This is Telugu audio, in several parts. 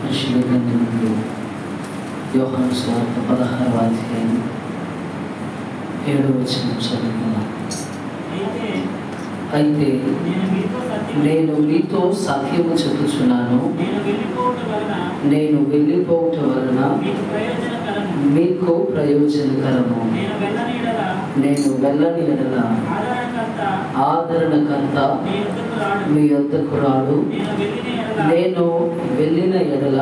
పరిశుద్ధ గ్రంథంలో యోహాను సువార్త 16వ అధ్యాయం 7వ వచనం చదువుకున్నాం. అయితే నేను మీతో సత్యము చెప్పుచున్నాను, నేను వెళ్ళిపోవుట వలన మీకు ప్రయోజనకరము. నేను వెళ్ళని ఎడల ఆదరణకర్త మీ యొద్దకు రాడు, నేను వెళ్ళిన ఎడల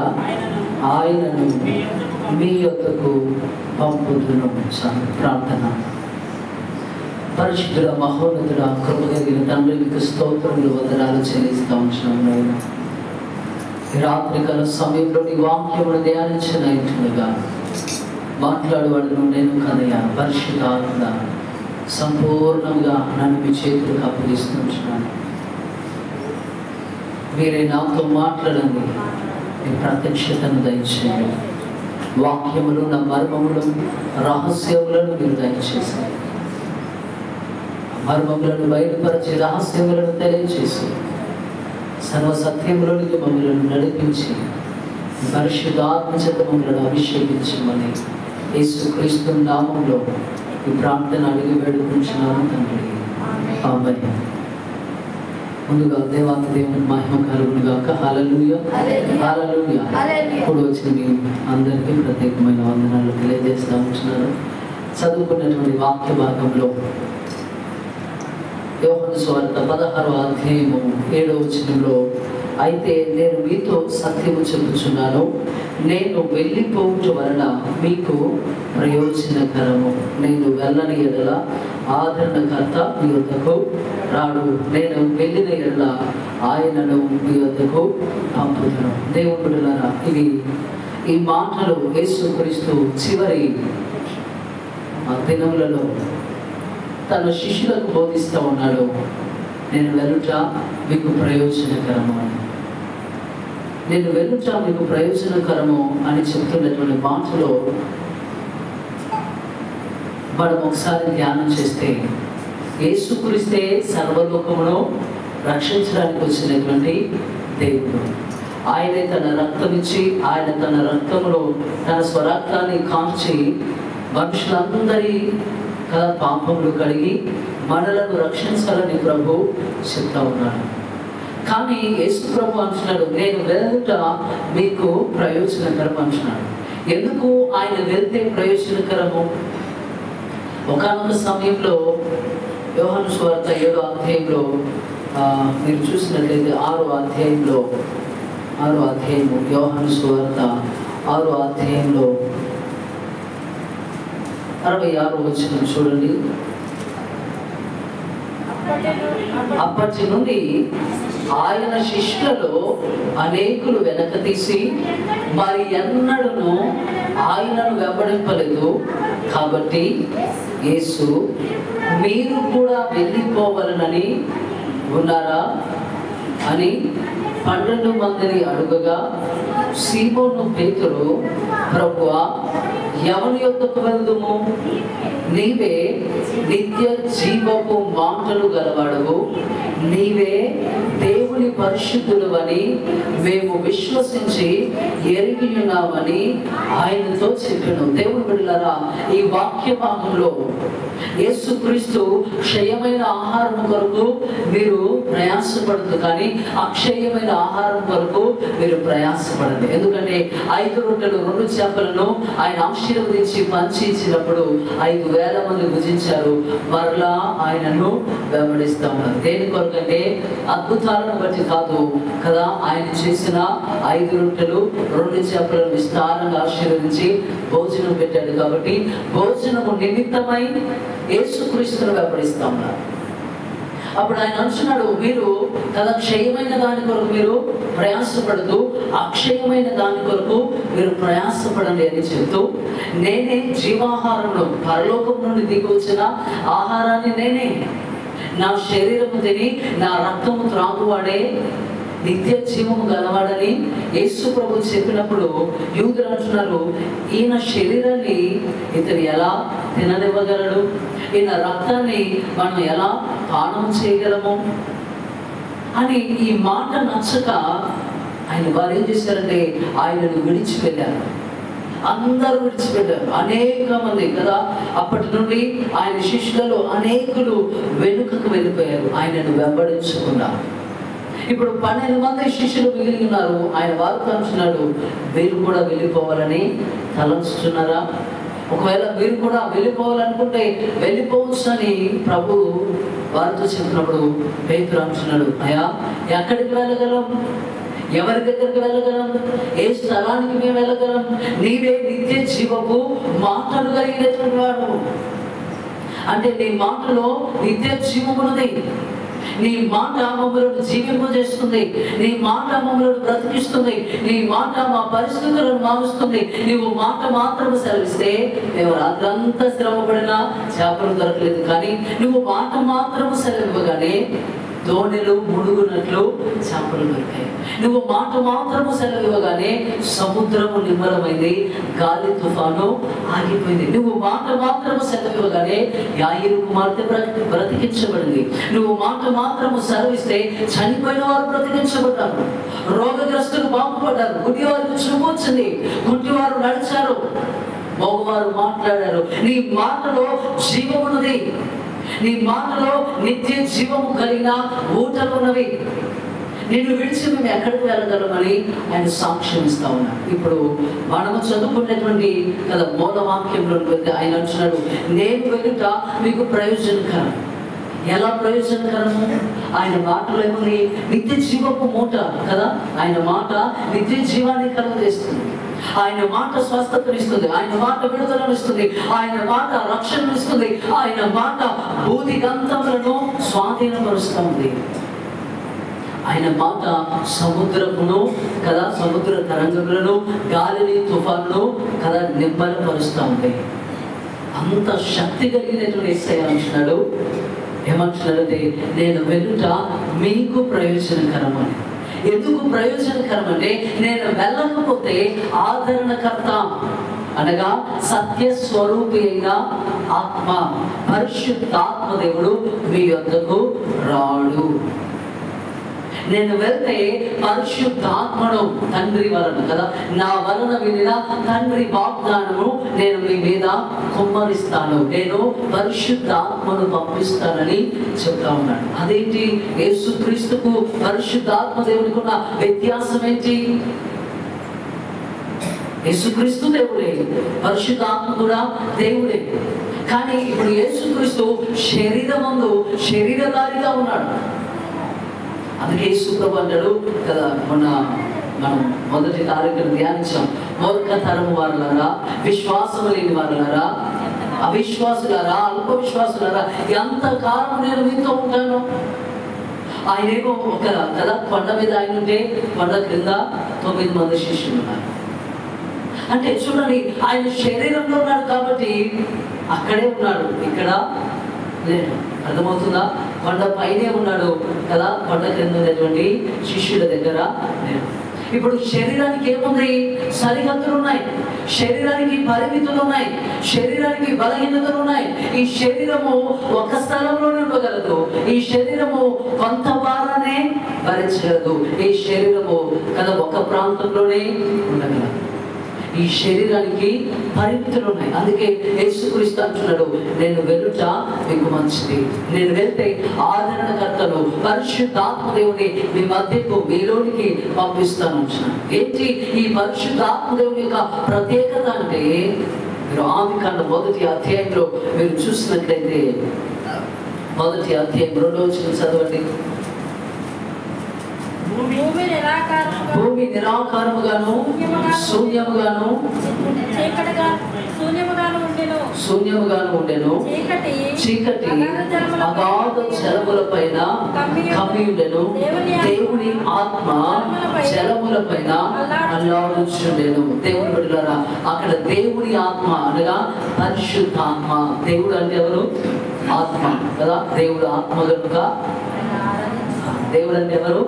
ఆయనను మీ యొద్దకు పంపుదును. ప్రార్థన. పరిశుద్ధుడ మహోన్నతుడ కృపగలిగిన తండ్రి, మీకు స్తోత్రములు వందనాలు చెల్లిస్తూ ఉంటున్నాను. రాత్రికాల సమయంలో నీ వాక్యమును ధ్యానించినట్టుగా మాట్లాడేవాడును నేను కదయ్యా. పరిశుద్ధాత్మ సంపూర్ణంగా నన్ను మీ చేతులకు అప్పగిస్తున్నాను. మీరే నాతో మాట్లాడండి, మీ ప్రత్యక్షతను దయచేయండి. వాక్యములు నా మర్మములు రహస్యములను మీరు దయచేసి మర్మములను బయలుపరిచి రహస్యములను తెలియచేసి సర్వసత్యములోనికి మమ్మల్ని నడిపించి పరిశుద్ధాత్మ చేత మమ్మల్ని అభిషేకించమని యేసుక్రీస్తు నామములో ఈ ప్రార్థన అడిగి వేడుకుంటున్నాను తండ్రి. ఆమేన్. ముందుగా దేవాతి దేవుని మహిమ కలుగును గాక. హల్లెలూయా, హల్లెలూయా. ఇప్పుడు వచ్చిన మీ అందరికీ ప్రత్యేకమైన వందనాలు తెలియజేస్తూ ఉంటున్నారు. చదువుకున్నటువంటి వాక్య భాగంలో యోహాను సువార్త 16వ అధ్యాయము 7వ వచనంలో, అయితే నేను మీతో సత్యము చెప్పుచున్నాను, నేను వెళ్ళిపోవుట వలన మీకు ప్రయోజనకరము. నేను వెళ్ళని ఎడల ఆదరణకర్త మీ యొద్దకు రాడు, నేను వెళ్ళిన ఎడల ఆయనను మీ యొద్దకు పంపుదును. దేవుని బిడ్డలారా, ఈ మాటలు యేసుక్రీస్తు చివరి దినములలో తన శిష్యులకు బోధిస్తూ ఉన్నాడు. నేను వెళ్ళుట మీకు ప్రయోజనకరము అని, నేను వెళ్ళుట మీకు ప్రయోజనకరము అని చెప్తున్నటువంటి మాటలో మనం ఒకసారి ధ్యానం చేస్తే, యేసుక్రీస్తే సర్వలోకమును రక్షించడానికి వచ్చినటువంటి దేవుడు. ఆయనే తన రక్తమిచ్చి, ఆయన తన రక్తములో తన స్వరక్తాన్ని కాల్చి మనుషులందరి పాపములు కడిగి మనలను రక్షించాలని ప్రభు చెప్తా ఉన్నాడు. కానీ యేసు ప్రభు అంటున్నాడు, నేను వెళ్త మీకు ప్రయోజనకరం అంటున్నాడు. ఎందుకు ఆయన వెళ్తే ప్రయోజనకరము? ఒకానొక సమయంలో యోహాను సువార్త 7వ అధ్యాయంలో మీరు చూసినట్లయితే 6వ అధ్యాయము యోహాను సువార్త 6వ అధ్యాయంలో 66వ వచనం చూడండి. అప్పటి నుండి ఆయన శిష్యులలో అనేకులు వెనక తీసి మరి ఎన్నడూను ఆయనను వెంబడింపలేదు. కాబట్టి యేసు, మీరు కూడా వెళ్ళిపోవాలని ఉన్నారా అని 12 మందిని అడుగగా, సీమోను పేతురు, ప్రభువా, ఎవరి యొద్దకు వెళ్దుము? నీవే నిత్య జీవపు మాటలు గలవాడవు, నీవే దేవుని పరిశుద్ధుడు అని మేము విశ్వసించి ఎరిగి ఉన్నామని ఆయనతో చెప్పాను. దేవుని బిడ్డలారా, ఈ వాక్య భాగంలో యేసుక్రీస్తు క్షయమైన ఆహారం కొరకు మీరు ప్రయాసపడదు, కానీ అక్షయమైన ఆహారం కొరకు మీరు ప్రయాసపడండి. ఎందుకంటే 5 రొట్టెలు 2 చేపలను ఆయన ఆశీర్వదించి పంచి ఇచ్చినప్పుడు 5,000 మంది భుజించారు. మరలా ఆయనను వెంబడిస్తా ఉన్నారు. దేని కొరకంటే అద్భుతాలను బట్టి కాదు కదా, ఆయన చేసిన 5 రొట్టెలు 2 చేపలను విస్తారంగా ఆశీర్వదించి భోజనం పెట్టాడు. కాబట్టి భోజనము నిమిత్తమై యేసుక్రీస్తును వెంబడిస్తా ఉన్నారు. అప్పుడు ఆయన అంటున్నాడు, మీరు కదా క్షయమైన దాని కొరకు మీరు ప్రయాసపడదు, అక్షయమైన దాని కొరకు మీరు ప్రయాసపడండి అని చెప్తూ, నేనే జీవాహారంలో పరలోకం నుండి దిగి వచ్చిన ఆహారాన్ని నేనే, నా శరీరము తిని నా రక్తము త్రాగువాడే నిత్య జీవము గలవాడని యేసు ప్రభు చెప్పినప్పుడు యూదులు అంటున్నారు, ఈయన శరీరాన్ని ఇతను ఎలా తిననివ్వగలడు, ఈయన రక్తాన్ని మనం ఎలా పానం చేయగలము అని ఈ మాట నచ్చక వారు ఏం చేశారంటే ఆయనను విడిచిపెట్టారు. అందరూ విడిచిపెట్టారు, అనేక మంది కదా. అప్పటి నుండి ఆయన శిష్యులలో అనేకులు వెనుకకు వెళ్ళిపోయారు ఆయనను వెంబడించకుండా. ఇప్పుడు 12 మంది శిష్యులు మిగిలి ఉన్నారు. ఆయన వారితో అంటున్నాడు, మీరు కూడా వెళ్ళిపోవాలని తలంచుతున్నారా? ఒకవేళ మీరు కూడా వెళ్ళిపోవాలనుకుంటే వెళ్ళిపోవచ్చు అని ప్రభు వారితో చెప్పినప్పుడు పేతురు అంటున్నాడు, అయ్యా ఎక్కడికి వెళ్ళగలం? ఎవరి దగ్గరికి వెళ్ళగలం? ఏ స్థలానికి మేము వెళ్ళగలం? నీవే నిత్య జీవపు మాటలు కలిగినటువంటి వాడు. అంటే నీ మాటలో నిత్య జీవమున్నది. నీ మాట మమ్మల్ని జీవింపజేస్తుంది. నీ మాట మమ్మల్ని బ్రతికిస్తుంది. నీ మాట మా పరిస్థితులను మారుస్తుంది. నువ్వు మాట మాత్రం సెలవిస్తే మేము రాత్రంతా శ్రమపడినా చేపలు దొరకలేదు, కానీ నువ్వు మాట మాత్రం సెలవివ్వగానే దోణిలు ముడుగునట్లు చేపలు దొరికాయి. నువ్వు మాట మాత్రము సెలవివ్వగానే సముద్రము నిమ్మలమైంది, గాలి తుఫాను ఆగిపోయింది. నువ్వు మాట మాత్రము సెలవివ్వగానే యాయిరు కుమార్తె బ్రతికించబడింది. నువ్వు మాట మాత్రము సెలవిస్తే చనిపోయిన వారు బ్రతికించబడ్డారు, రోగగ్రస్తులు బాగుపడ్డారు, గుడ్డివారికి చూపు వచ్చింది, గుడ్డివారు నడిచారు, మగవారు మాట్లాడారు. నీ మాటలో జీవమున్నది. నీ మాటలో నిత్య జీవము కలిగిన ఊటలు ఉన్నవి. నిన్ను విడిచి మేము ఎక్కడికి వెళ్ళగలమని ఆయన సాక్ష్యం ఇస్తా ఉన్నాడు. ఇప్పుడు మనము చదువుకున్నటువంటి కదా మూలవాక్యంలో ఆయన అంటున్నాడు, నేను వెలుట మీకు ప్రయోజనకరం. ఎలా ప్రయోజనకరము? ఆయన మాటలో ఏముంది? నిత్య జీవపు మూట కదా. ఆయన మాట నిత్య జీవాన్ని కలుగజేస్తుంది. ఆయన మాట స్వస్థతనిస్తుంది. ఆయన మాట విడుదలనిస్తుంది. ఆయన మాట రక్షణనిస్తుంది. ఆయన మాట భూతి గంధములను స్వాధీనపరుస్తుంది. ఆయన మాట సముద్రమును కదా, సముద్ర తరంగములను, గాలిని, తుఫాను కదా నిమ్మలపరుస్తూ ఉంది. అంత శక్తి కలిగినటువంటి యేసయ్య అంటున్నాడు, ఏమంటున్నాడంటే నేను వెలుట మీకు ప్రయోజనకరం అని. ఎందుకు ప్రయోజనకరం అంటే నేను వెళ్ళకపోతే ఆదరణకర్త అనగా సత్య స్వరూపి అయిన ఆత్మ, పరిశుద్ధాత్మ దేవుడు మీ యొద్దకు రాడు. నేను వెళ్తే పరిశుద్ధాత్మను తండ్రి వలన కదా, నా వలన వినిన తండ్రి వాగ్దానము నేను మీ మీద కుమ్మరిస్తాను, నేను పరిశుద్ధాత్మను పంపిస్తానని చెప్తా ఉన్నాడు. అదేంటి? యేసుక్రీస్తుకు పరిశుద్ధాత్మ దేవునికి ఉన్న వ్యత్యాసం ఏంటి? యేసుక్రీస్తు దేవుడే, పరిశుద్ధాత్మ కూడా దేవుడే. కానీ ఇప్పుడు యేసుక్రీస్తు శరీరమందు శరీరధారిగా ఉన్నాడు. అందుకే యేసుప్రభు అంటాడు కదా, మొన్న మనం మొదటి తారీఖును ధ్యానించాం, మూర్ఖ తరము వారులారా, విశ్వాసము లేని వారులారా, అవిశ్వాసులారా, అల్ప విశ్వాసులారా, ఎంతకాలం నేను మీతో ఉంటాను. ఆయనేమో ఒక కదా కొండ మీద ఆయన ఉంటే కొండ క్రింద 9 మంది శిష్యులు ఉన్నారు. అంటే చూడండి, ఆయన శరీరంలో ఉన్నాడు కాబట్టి అక్కడే ఉన్నాడు, ఇక్కడ లేడు. అర్థమవుతుందా? కొండ పైనే ఉన్నాడు కదా, కొండ క్రింద ఉన్నటువంటి శిష్యుల దగ్గర లేడు. ఇప్పుడు శరీరానికి ఏముంది? సరిహద్దులు ఉన్నాయి, శరీరానికి పరిమితులు ఉన్నాయి, శరీరానికి బలహీనతలు ఉన్నాయి. ఈ శరీరము ఒక స్థలంలోనే ఉండగలదు. ఈ శరీరము కొంత భారాన్ని భరించగలదు. ఈ శరీరము కదా ఒక ప్రాంతంలోనే ఉండగలదు. ఈ శరీరానికి పరిమితులు ఉన్నాయి. అందుకే యేసుక్రీస్తు అంటున్నాడు, నేను వెలుట మీకు మంచిది. నేను వెళ్తే ఆదరణకర్తను పరిశుద్ధాత్మ దేవుని మీ మధ్యకు మీలోనికి పంపిస్తాను అంటున్నాను. ఏంటి ఈ పరిశుద్ధాత్మ దేవుని యొక్క ప్రత్యేకత అంటే, మీరు ఆదికాండం 1వ అధ్యాయంలో మీరు చూసినట్లయితే 1వ అధ్యాయం 2వ వచనం చదవండి. భూమి నిరాకారముగాను శూన్యముగాను ఉండెను. చీకటి అగాధ జలముల పైన కమ్మి ఉండెను. దేవుని ఆత్మ జలముల పైన అల్లాడుచుండెను. దేవుని బిడ్డలారా, అక్కడ దేవుని ఆత్మ అనగా పరిశుద్ధాత్మ. దేవుడు అంటే ఎవరు? ఆత్మ కదా. దేవుడు ఆత్మ కనుక దేవుడు అంటే ఎవరు?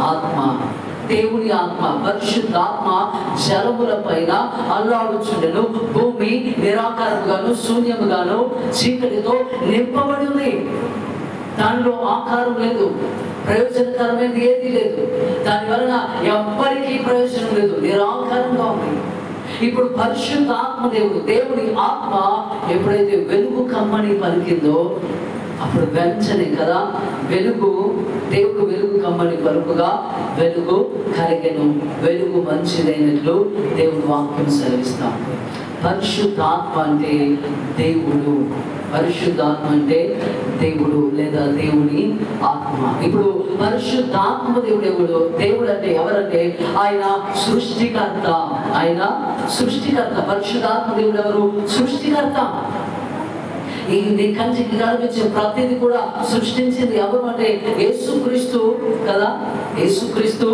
ఆత్మ. దేవుని ఆత్మ, పరిశుద్ధాత్మ జలముల పైన అల్లాడుచుండెను. భూమి నిరాకారముగాను శూన్యముగాను చీకటితో నింపబడి ఉంది. దానిలో ఆకారం లేదు, ప్రయోజనకరమైనది ఏది లేదు. దాని వలన ఎవ్వరికి ఇప్పుడు పరిశుద్ధాత్మ దేవుడి ఆత్మ ఎప్పుడైతే వెలుగు కమ్మని పలికిందో అప్పుడు వెంటనే కదా దేవుడు వెలుగు కమ్మని పలుకుగా వెలుగు కలిగెను, వెలుగు మంచిదైనట్లు దేవుడు వాక్యం సెలవిస్తాం. పరిశుద్ధాత్మ అంటే దేవుడు, పరిశుద్ధాత్మ అంటే దేవుడు లేదా దేవుని ఆత్మ. ఇప్పుడు పరిశుద్ధాత్మ దేవుడు అంటే ఎవరంటే ఆయన సృష్టికర్త. పరిశుద్ధాత్మ దేవుడు ఎవరు? సృష్టికర్త. ఈ నీ కంటికి కనిపించే ప్రతిదీ కూడా సృష్టించింది ఎవరు అంటే యేసుక్రీస్తు కదా. యేసుక్రీస్తు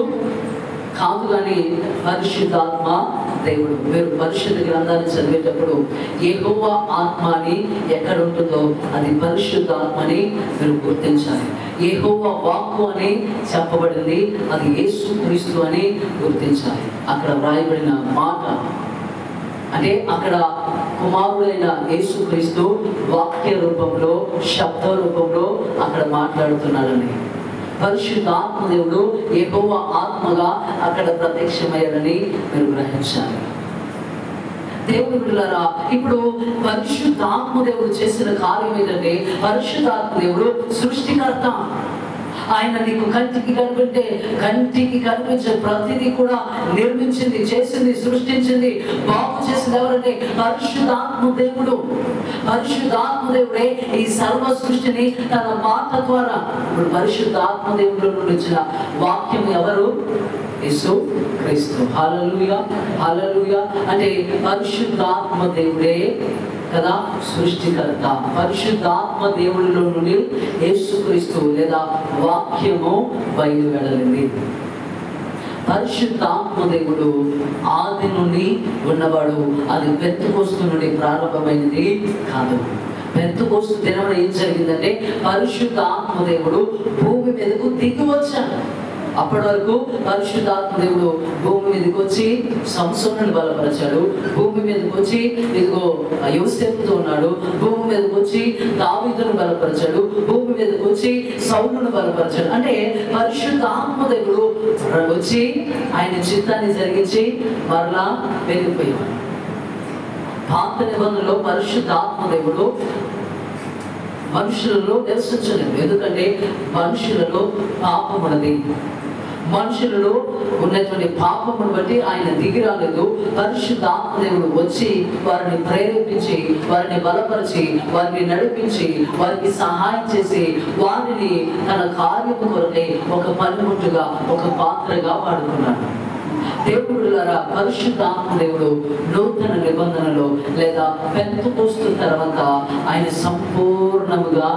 కాదు కానీ పరిశుద్ధాత్మ దేవుడు. మీరు పరిశుద్ధ గ్రంథాన్ని చదివేటప్పుడు యెహోవా ఆత్మ అని ఎక్కడ ఉంటుందో అది పరిశుద్ధాత్మని మీరు గుర్తించాలి. యెహోవా వాక్కు అని చెప్పబడింది, అది యేసుక్రీస్తు అని గుర్తించాలి. అక్కడ వ్రాయబడిన మాట అంటే అక్కడ కుమారుడైన యేసుక్రీస్తు వాక్య రూపంలో, శబ్ద రూపంలో అక్కడ మాట్లాడుతున్నాడని. పరిశుద్ధాత్మ దేవుడు యెహోవా ఆత్మగా అక్కడ ప్రత్యక్షమయ్యాడని మీరు గ్రహించాలి. దేవుని బిడ్డలారా, ఇప్పుడు పరిశుద్ధాత్మ దేవుడు చేసిన కార్యం ఏంటంటే పరిశుద్ధాత్మ దేవుడు సృష్టికర్త. ఆయన నీకు కంటికి కనిపించే ప్రతిదీ కూడా నిర్మించింది, చేసింది, సృష్టించింది, బాగు చేసింది ఎవరంటే పరిశుద్ధాత్మ దేవుడు. పరిశుద్ధాత్మ దేవుడే ఈ సర్వ సృష్టిని తన మాట ద్వారా, ఇప్పుడు పరిశుద్ధాత్మ దేవుడు నుండి వచ్చిన వాక్యం ఎవరు? యేసు క్రీస్తు. హల్లెలూయా, హల్లెలూయా. అంటే పరిశుద్ధాత్మ దేవుడే కదా సృష్టికర్త. పరిశుద్ధాత్మ దేవుడిలో నుండి యేసుక్రీస్తు లేదా వాక్యము బయలు వెళ్ళింది. పరిశుద్ధాత్మ దేవుడు ఆది నుండి ఉన్నవాడు. అది పెంతెకోస్తు నుండి ప్రారంభమైనది కాదు. పెంతెకోస్తు దినమున ఏం జరిగిందంటే పరిశుద్ధాత్మ దేవుడు భూమి మీదకు దిగి వచ్చాడు. అప్పటి వరకు పరిశుద్ధాత్మ దేవుడు భూమి మీదకి వచ్చి సంసోనుని బలపరిచాడు, భూమి మీదకి వచ్చి ఇదిగో యోసేపుతో ఉన్నాడు, భూమి మీదకి వచ్చి దావీదును బలపరిచాడు, భూమి మీదకి వచ్చి సౌలును బలపరిచాడు. అంటే పరిశుద్ధాత్మ దేవుడు వచ్చి ఆయన చిత్తాన్ని జరిగించి మరలా వెళ్ళిపోయాడు. పాత నిబంధనలో పరిశుద్ధాత్మ దేవుడు మనుషులలో నివసించలేదు. ఎందుకంటే మనుషులలో పాపం ఉన్నది. మనుషులలో ఉన్నటువంటి పాపమును బట్టి ఆయన దిగి రాలేదు. పరిశుద్ధాత్మ దేవుడు వచ్చి వారిని ప్రేరేపించి, వారిని బలపరిచి, వారిని నడిపించి, వారికి సహాయం చేసి, వారిని తన కార్యము కొరకై ఒక పనిముట్టుగా, ఒక పాత్రగా వాడుకున్నాడు. దేవుడులారా, పరిశుద్ధాత్మ దేవుడు నూతన నిబంధనలో లేదా పెంతెకోస్తు తర్వాత ఆయన సంపూర్ణముగా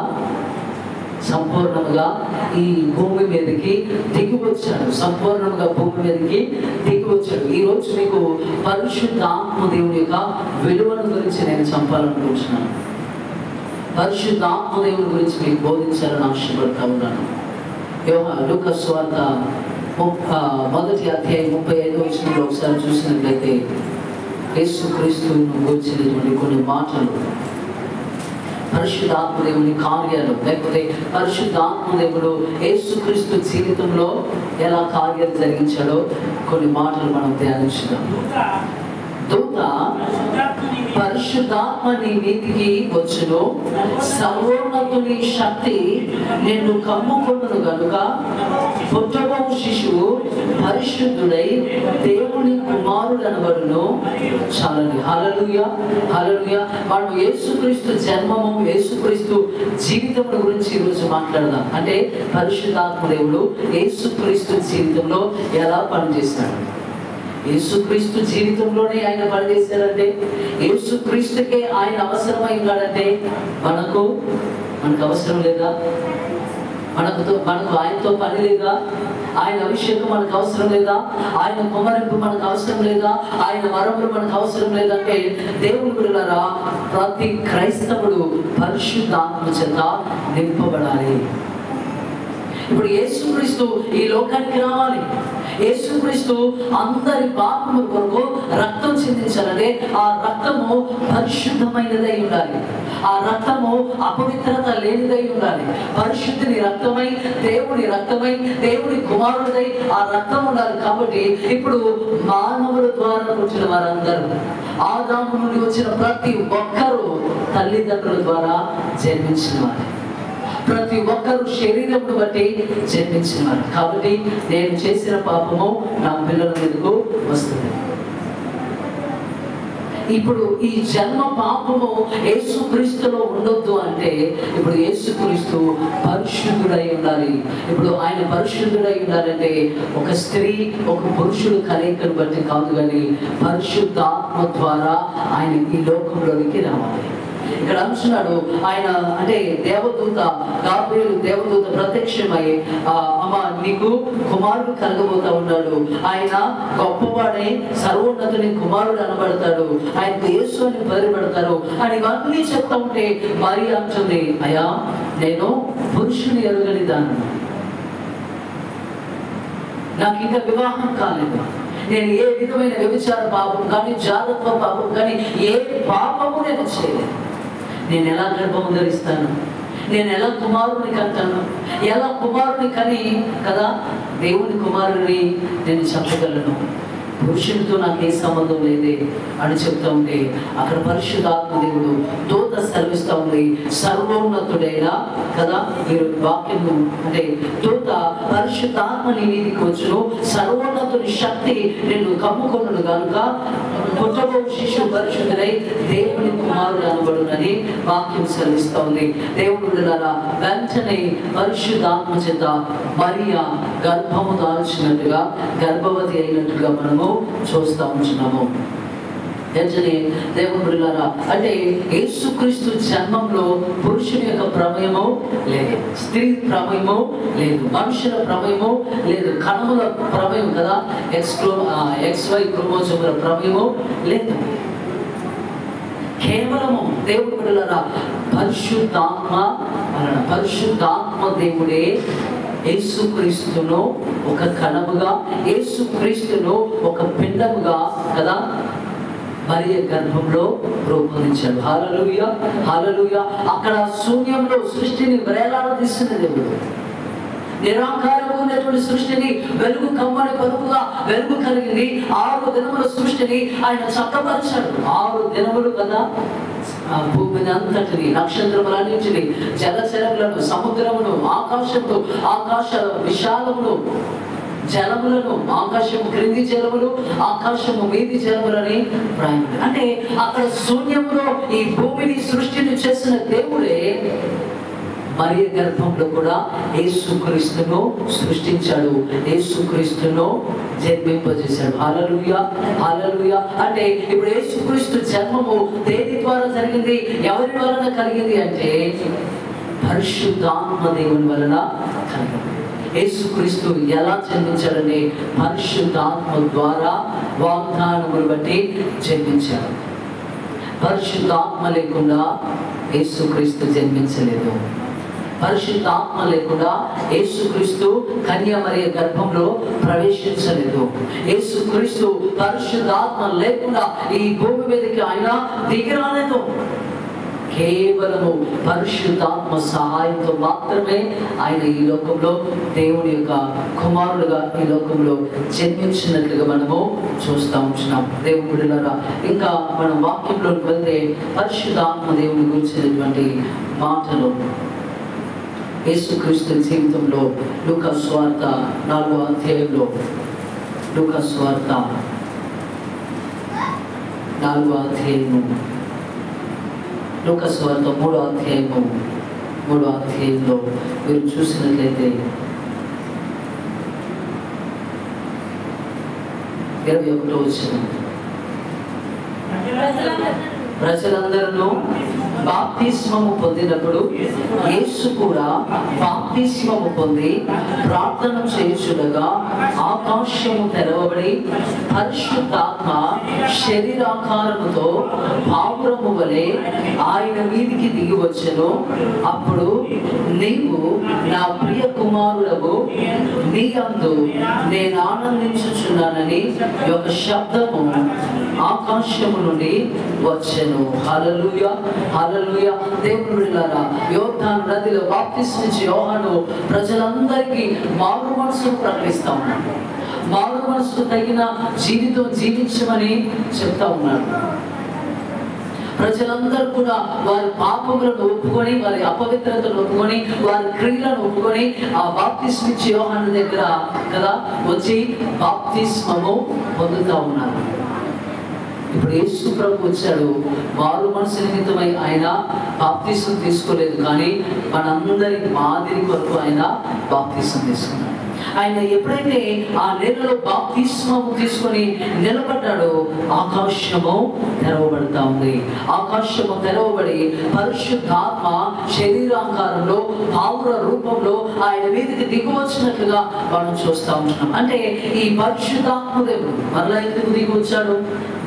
ఈ భూమి మీదకి దిగి వచ్చాడు. సంపూర్ణంగా భూమి మీదకి దిగి వచ్చాడు. ఈ రోజు మీకు పరిశుద్ధాత్మ దేవుని యొక్క విలువను గురించి నేను చెప్పాలనుకుంటున్నాను. పరిశుద్ధాత్మ దేవుని గురించి మీకు బోధించాలని ఆశపడతా ఉన్నాను. లూకా సువార్త 1వ అధ్యాయం 35వ వచనంలో ఒకసారి చూసినట్లయితే యేసుక్రీస్తును గురించినటువంటి కొన్ని మాటలు, పరిశుద్ధాత్మ దేవుని కార్యాలు, లేకపోతే పరిశుద్ధాత్మ దేవుడు యేసుక్రీస్తు జీవితంలో ఎలా కార్యాలు జరిగించాడో కొన్ని మాటలు మనం ధ్యానించుదాం. దూత పరిశుద్ధాత్మ నీ మీదికి వచ్చును, సర్వోన్నతుని శక్తి నిన్ను కమ్ముకొనును గనుక పుట్టబోవు శిశువు పరిశుద్ధుడై దేవుని కుమారుడనబడును. చాలండి. హల్లెలూయా, హల్లెలూయా. మనం యేసుక్రీస్తు జన్మము, యేసుక్రీస్తు జీవితం గురించి ఈరోజు మాట్లాడదాం. అంటే పరిశుద్ధాత్మ దేవుడు యేసుక్రీస్తు జీవితంలో ఎలా పనిచేస్తాడు. యేసుక్రీస్తు జీవితంలోనే ఆయన పనిచేశారంటే, యేసుక్రీస్తుకే ఆయన అవసరమై ఉన్నాడంటే మనకు అవసరం లేదా? మనకు ఆయనతో పని లేదా? ఆయన అభిషేకం మనకు అవసరం లేదా? ఆయన కుమరింపు మనకు అవసరం లేదా? ఆయన వరములు మనకు అవసరం లేదంటే దేవుని బిడ్డలారా, ప్రతి క్రైస్తవుడు పరిశుద్ధాత్మ చేత నింపబడాలి. ఇప్పుడు యేసుక్రీస్తు ఈ లోకానికి రావాలి. యేసుక్రీస్తు అందరి పాపముల కొరకు రక్తం చిందించాలంటే ఆ రక్తము పరిశుద్ధమైనదై ఉండాలి. ఆ రక్తము అపవిత్రత లేనిదై ఉండాలి. పరిశుద్ధిని రక్తమై, దేవుడి రక్తమై, దేవుడి కుమారుడిదై ఆ రక్తం ఉండాలి. కాబట్టి ఇప్పుడు మానవుల ద్వారా వచ్చిన వారందరూ, ఆదాము నుండి వచ్చిన ప్రతి ఒక్కరూ తల్లిదండ్రుల ద్వారా జన్మించిన వారు. ప్రతి ఒక్కరు శరీరమును బట్టి జన్మించినారు. కాబట్టి నేను చేసిన పాపము నా పిల్లల మీదకు వస్తుంది. ఇప్పుడు ఈ జన్మ పాపము యేసుక్రీస్తులో ఉండొద్దు అంటే ఇప్పుడు యేసుక్రీస్తు పరిశుద్ధుడై ఉండాలి. ఇప్పుడు ఆయన పరిశుద్ధుడై ఉండాలంటే ఒక స్త్రీ ఒక పురుషుడు కలయికను బట్టి కాదు, కానీ పరిశుద్ధాత్మ ద్వారా ఆయన ఈ లోకంలోనికి రావాలి. ఇక్కడ అంటున్నాడు ఆయన, అంటే దేవదూత గాబ్రియేలు దేవదూత ప్రత్యక్షమై అమ్మ నీకు కుమారుడు కలగబోతా ఉన్నాడు, ఆయన గొప్పవాడే సర్వోన్నతుని కుమారుడు అనబడతాడు, ఆయన యేసు అని పేరు పెడతారు అని ఇవన్నీ చెప్తా ఉంటే మరి అంటుంది, అయ్యా నేను పురుషుని ఎరుగని దాన్ని, నాకు ఇంకా వివాహం కాలేదు, నేను ఏ విధమైన వ్యభిచార పాపం కానీ జాగ్రత్త పాపం కానీ ఏ పాపము నేను చేయలేదు, నేను ఎలా గర్భము ధరిస్తాను, నేను ఎలా కుమారుని కంటాను, ఎలా కుమారుని కని కదా దేవుని కుమారుని నేను చెప్పగలను, పురుషునితో నాకు ఏ సంబంధం లేదే అని చెప్తా ఉంటే అక్కడ పరిశుద్ధాత్మ దేవుడు దూత సెలవిస్తూ ఉంది. సర్వోన్నతుడైన కదా మీరు వాక్యము అంటే దూత పరిశుద్ధాత్మని మీదికి వచ్చును, సర్వోన్నతుని శక్తి నేను కమ్ముకొనును కనుక పుట్టబో శిశువు పరిశుద్ధుడై దేవుని కుమారుడు అనబడునని వాక్యం సెలవిస్తూ ఉంది. దేవుడు వెంటనే పరిశుద్ధాత్మ చేత మరియా గర్భము దాల్చినట్టుగా గర్భవతి అయినట్టుగా మనము చూస్తూ ఉంటున్నాము. వెంటనే దేవుడులారా అంటే యేసుక్రీస్తు జన్మంలో పురుషుని యొక్క ప్రమేయము లేదు, స్త్రీ ప్రమేయము లేదు, మనుషుల ప్రమేయము లేదు, కణముల ప్రమేయం కదా XY క్రోమోజోముల ప్రమేయము లేదు. కేవలము దేవుడు బిడ్డలారా పరిశుద్ధాత్మ దేవుడే యేసుక్రీస్తును ఒక కణముగా, యేసుక్రీస్తును ఒక పిండముగా కదా మరియ గర్భంలో రూపొందించాడు. హల్లెలూయా హల్లెలూయా. అక్కడ శూన్యంలో సృష్టిని వేలాడదీసిన దేవుడు, నిరాకారమైనటువంటి సృష్టిని వెలుగు కమ్మని పరుపుగా వెలుగు కలిగింది. 6 దినముల సృష్టిని ఆయన చక్కపరిచాడు. 6 దినములు కదా భూమిని అంతటిని, నక్షత్రములన్నింటిని, జలచరములను, సముద్రమును, ఆకాశమును, ఆకాశ విశాలమును, జలములను, ఆకాశము క్రింది జలములు, ఆకాశము మీది జలములని రాయబడింది. అంటే అక్కడ శూన్యములో ఈ భూమిని సృష్టిని చేసిన దేవుడే మరియ గర్భంలో కూడా యేసుక్రీస్తును సృష్టించాడు, యేసుక్రీస్తును జన్మింపజేశాడు. హల్లెలూయా హల్లెలూయా. అంటే ఇప్పుడు యేసుక్రీస్తు జన్మము దేని ద్వారా జరిగింది, ఎవరి వలన కలిగింది అంటే పరిశుద్ధాత్మ దేవుని వలన కలిగింది. యేసుక్రీస్తు ఎలా జన్మించాడని పరిశుద్ధాత్మ ద్వారా వాగ్దానములు బట్టి జన్మించాడు. పరిశుద్ధాత్మ లేకుండా యేసుక్రీస్తు జన్మించలేదు. పరిశుద్ధాత్మ లేకుండా యేసుక్రీస్తు కన్యామరియ గర్భంలో ప్రవేశించలేదు. యేసుక్రీస్తు పరిశుద్ధాత్మ లేకుండా ఈ భూమి మీదకి ఆయన దిగిరాలేదు. కేవలము పరిశుద్ధాత్మ సహాయంతో మాత్రమే ఆయన ఈ లోకంలో దేవుని యొక్క కుమారుడుగా ఈ లోకంలో జన్మించినట్లుగా మనము చూస్తూ ఉంటున్నాం. దేవుని బిడ్డలారా, ఇంకా మనం వాక్యంలోకి వెళ్తే పరిశుద్ధాత్మ దేవుని గురించినటువంటి మాటలు యేసుక్రీస్తు జీవితంలో లూకా సువార్త 4వ అధ్యాయంలో, లూకా సువార్త 4వ అధ్యాయము, లూకా సువార్త 3వ అధ్యాయంలో మీరు చూసినట్లయితే 21వ వచనం, ప్రజలందరూ బాప్తిస్మము పొందినప్పుడు యేసు కూడా బాప్తిస్మము పొంది ప్రార్థన చేయుచుండగా ఆకాశము తెరవబడి పరిశుద్ధాత్మ శరీరాకారముతో పావురము వలె ఆయన మీదికి దిగి వచ్చెను. అప్పుడు నీవు నా ప్రియ కుమారుడవు, నీ యందు నేను ఆనందించుచున్నానని ఒక శబ్దము ఆకాశము నుండి వచ్చెను. హల్లెలూయా, హల్లెలూయా. దేవుని బిడ్డలారా, యోర్దాను నదిలో బాప్తిస్మిచ్చి యోహాను ప్రజలందరికీ మారు మనసును ప్రకటిస్తా ఉన్నాడు. మారు మనసుకు తగిన జీవితం జీవించమని చెప్తా ఉన్నాడు. ప్రజలందరూ కూడా వారి పాపములను ఒప్పుకొని, వారి అపవిత్రతను ఒప్పుకొని, వారి క్రియలను ఒప్పుకొని ఆ బాప్తిస్మిచ్చి యోహాను దగ్గర కదా వచ్చి బాప్తిస్మము పొందుతా ఉన్నారు. ఇప్పుడు యేసు ప్రభు వచ్చాడు. మారు మనసు నిమిత్తమై ఆయన బాప్తిస్మం తీసుకోలేదు, కానీ మనందరి మాదిరి కొరకు ఆయన బాప్తిస్మం తీసుకున్నాడు. ఆయన ఎప్పుడైతే ఆ నీళ్ళలో బాప్తిస్మము తీసుకొని నిలబడ్డాడో ఆకాశము తెరవబడతా ఉంది. ఆకాశము తెరవబడి పరిశుద్ధాత్మ శరీరాకారంలో పావుర రూపంలో ఆయన మీదకి దిగి వచ్చినట్లుగా మనం చూస్తా ఉన్నాం. అంటే ఈ పరిశుద్ధాత్మ దేవుడు మరలా ఎందుకు దిగి వచ్చాడు?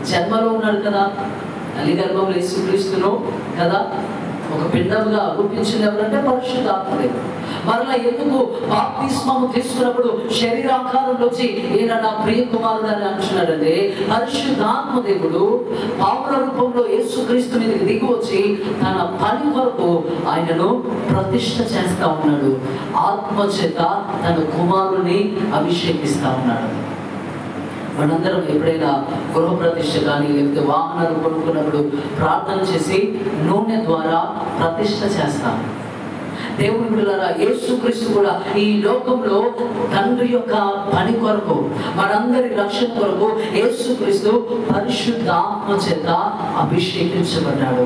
జన్మలో ఉన్నాడు కదా, తల్లి గర్భంలో యేసుక్రీస్తును కదా ఒక పిండముగా రూపించింది ఎవరంటే పరిశుద్ధాత్మ దేవుడు. మరలా ఎందుకు బాప్తిస్మము తీసుకున్నప్పుడు శరీరాకారంలో వచ్చి ఈయన నా ప్రియ కుమారుడు అని అంటున్నాడంటే పరిశుద్ధాత్మ దేవుడు పావుర రూపంలో యేసుక్రీస్తు మీదకి దిగి వచ్చి తన పని కొరకు ఆయనను ప్రతిష్ఠ చేస్తా ఉన్నాడు. ఆత్మ చేత తన కుమారుని అభిషేకిస్తా ఉన్నాడు. మనందరం ఎప్పుడైనా గృహ ప్రతిష్ఠ కానీ లేకపోతే వాహనాలు కొనుక్కున్నప్పుడు ప్రార్థన చేసి నూనె ద్వారా ప్రతిష్ఠ చేస్తాం. దేవుని బిడ్డలారా, యేసుక్రీస్తు కూడా ఈ లోకంలో తండ్రి యొక్క పని కొరకు, మనందరి రక్షణ కొరకు యేసుక్రీస్తు పరిశుద్ధాత్మ చేత అభిషేకించబడ్డాడు.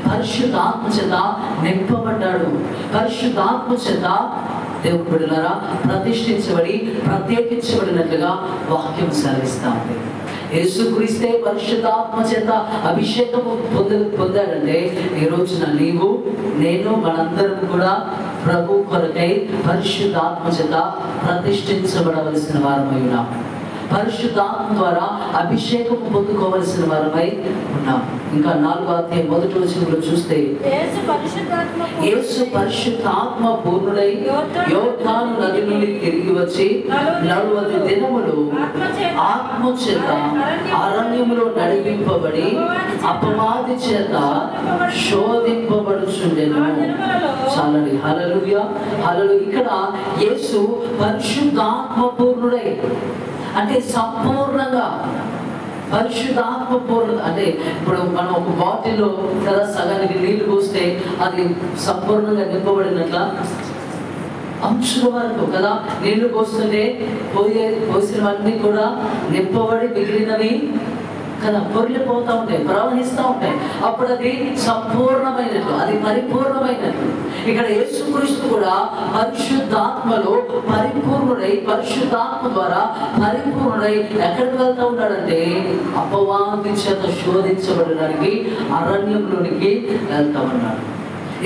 పరిశుద్ధాత్మ చేత నింపబడ్డాడు. పరిశుద్ధాత్మ చేత దేవుని బిడ్డలారా ప్రతిష్ఠించబడి ప్రత్యేకించబడినట్లుగా వాక్యం సెలవిస్తా ఉంది. యేసుక్రీస్తే పరిశుద్ధాత్మ చేత అభిషేకము పొందాడంటే ఈ రోజున నీవు నేను మనందరం కూడా ప్రభు కొరకై పరిశుద్ధాత్మ చేత ప్రతిష్ఠించబడవలసిన వారమై ఉన్నాం. పరిశుద్ధాత్మ ద్వారా అభిషేకం పొందుకోవలసిన వారమై ఉన్నాం. ఇంకా 4వ అధ్యాయం 1వ వచనంలో చూస్తే యేసు పరిశుద్ధాత్మ పూర్ణుడై యోర్దాను నది నుండి తిరిగి వచ్చి 40 దినములు ఆత్మ చేత అరణ్యములో నడిపింపబడి అపవాది చేత శోధింపబడుచుండెను. చాలండి. హల్లెలూయా, హల్లెలూయా. ఇక్కడ యేసు పరిశుద్ధాత్మ పూర్ణుడై అంటే సంపూర్ణంగా పరిశుద్ధాత్మ పూర్ణత అంటే ఇప్పుడు మనం ఒక బాటిల్లో కదా సగానికి నీళ్లు పోస్తే అది సంపూర్ణంగా నింపబడినట్ల అంచుల వరకు కదా నీళ్లు పోస్తుంటే పోసినవన్నీ కూడా నింపబడి మిగిలినవి కదా పొర్లిపోతూ ఉంటాయి, ప్రవహిస్తూ ఉంటాయి. అప్పుడు అది సంపూర్ణమైనట్లు, అది పరిపూర్ణమైనట్లు. ఇక్కడ యేసుక్రీస్తు కూడా పరిశుద్ధాత్మలో పరిపూర్ణుడై పరిశుద్ధాత్మ ద్వారా పరిపూర్ణుడై ఎక్కడికి వెళ్తూ ఉన్నాడంటే అపవాది చేత శోధించబడడానికి అరణ్యంలోనికి వెళ్తా ఉన్నాడు.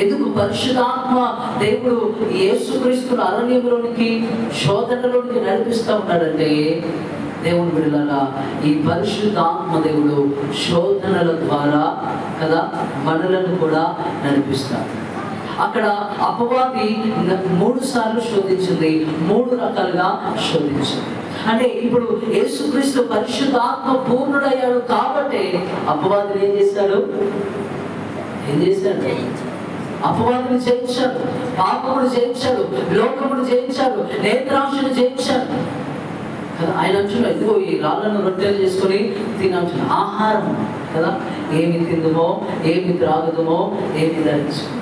ఎందుకు పరిశుద్ధాత్మ దేవుడు యేసుక్రీస్తును అరణ్యంలోనికి శోధనలోనికి నడిపిస్తూ ఉన్నాడంటే దేవుని బిడ్డలారా ఈ పరిశుద్ధాత్మ దేవుడు శోధనల ద్వారా కదా మనలను కూడా నడిపిస్తాడు. అక్కడ అపవాది 3 సార్లు శోధించింది, 3 రకాలుగా శోధించింది. అంటే ఇప్పుడు యేసుక్రీస్తు పరిశుద్ధాత్మ పూర్ణుడయ్యాడు కాబట్టి అపవాదిని ఏం చేశాడు? అపవాదిని జయించాడు, పాపమును జయించాడు, లోకమును జయించాడు, నేత్రాంశను జయించాడు కదా. ఆయన అంటున్నా ఇదిగో ఈ రాళ్ళను రొట్టెలు చేసుకొని తినంటున్నా ఆహారం కదా. ఏమి తిందుమో, ఏమి త్రాగుదమో, ఏమి ధరించుమో.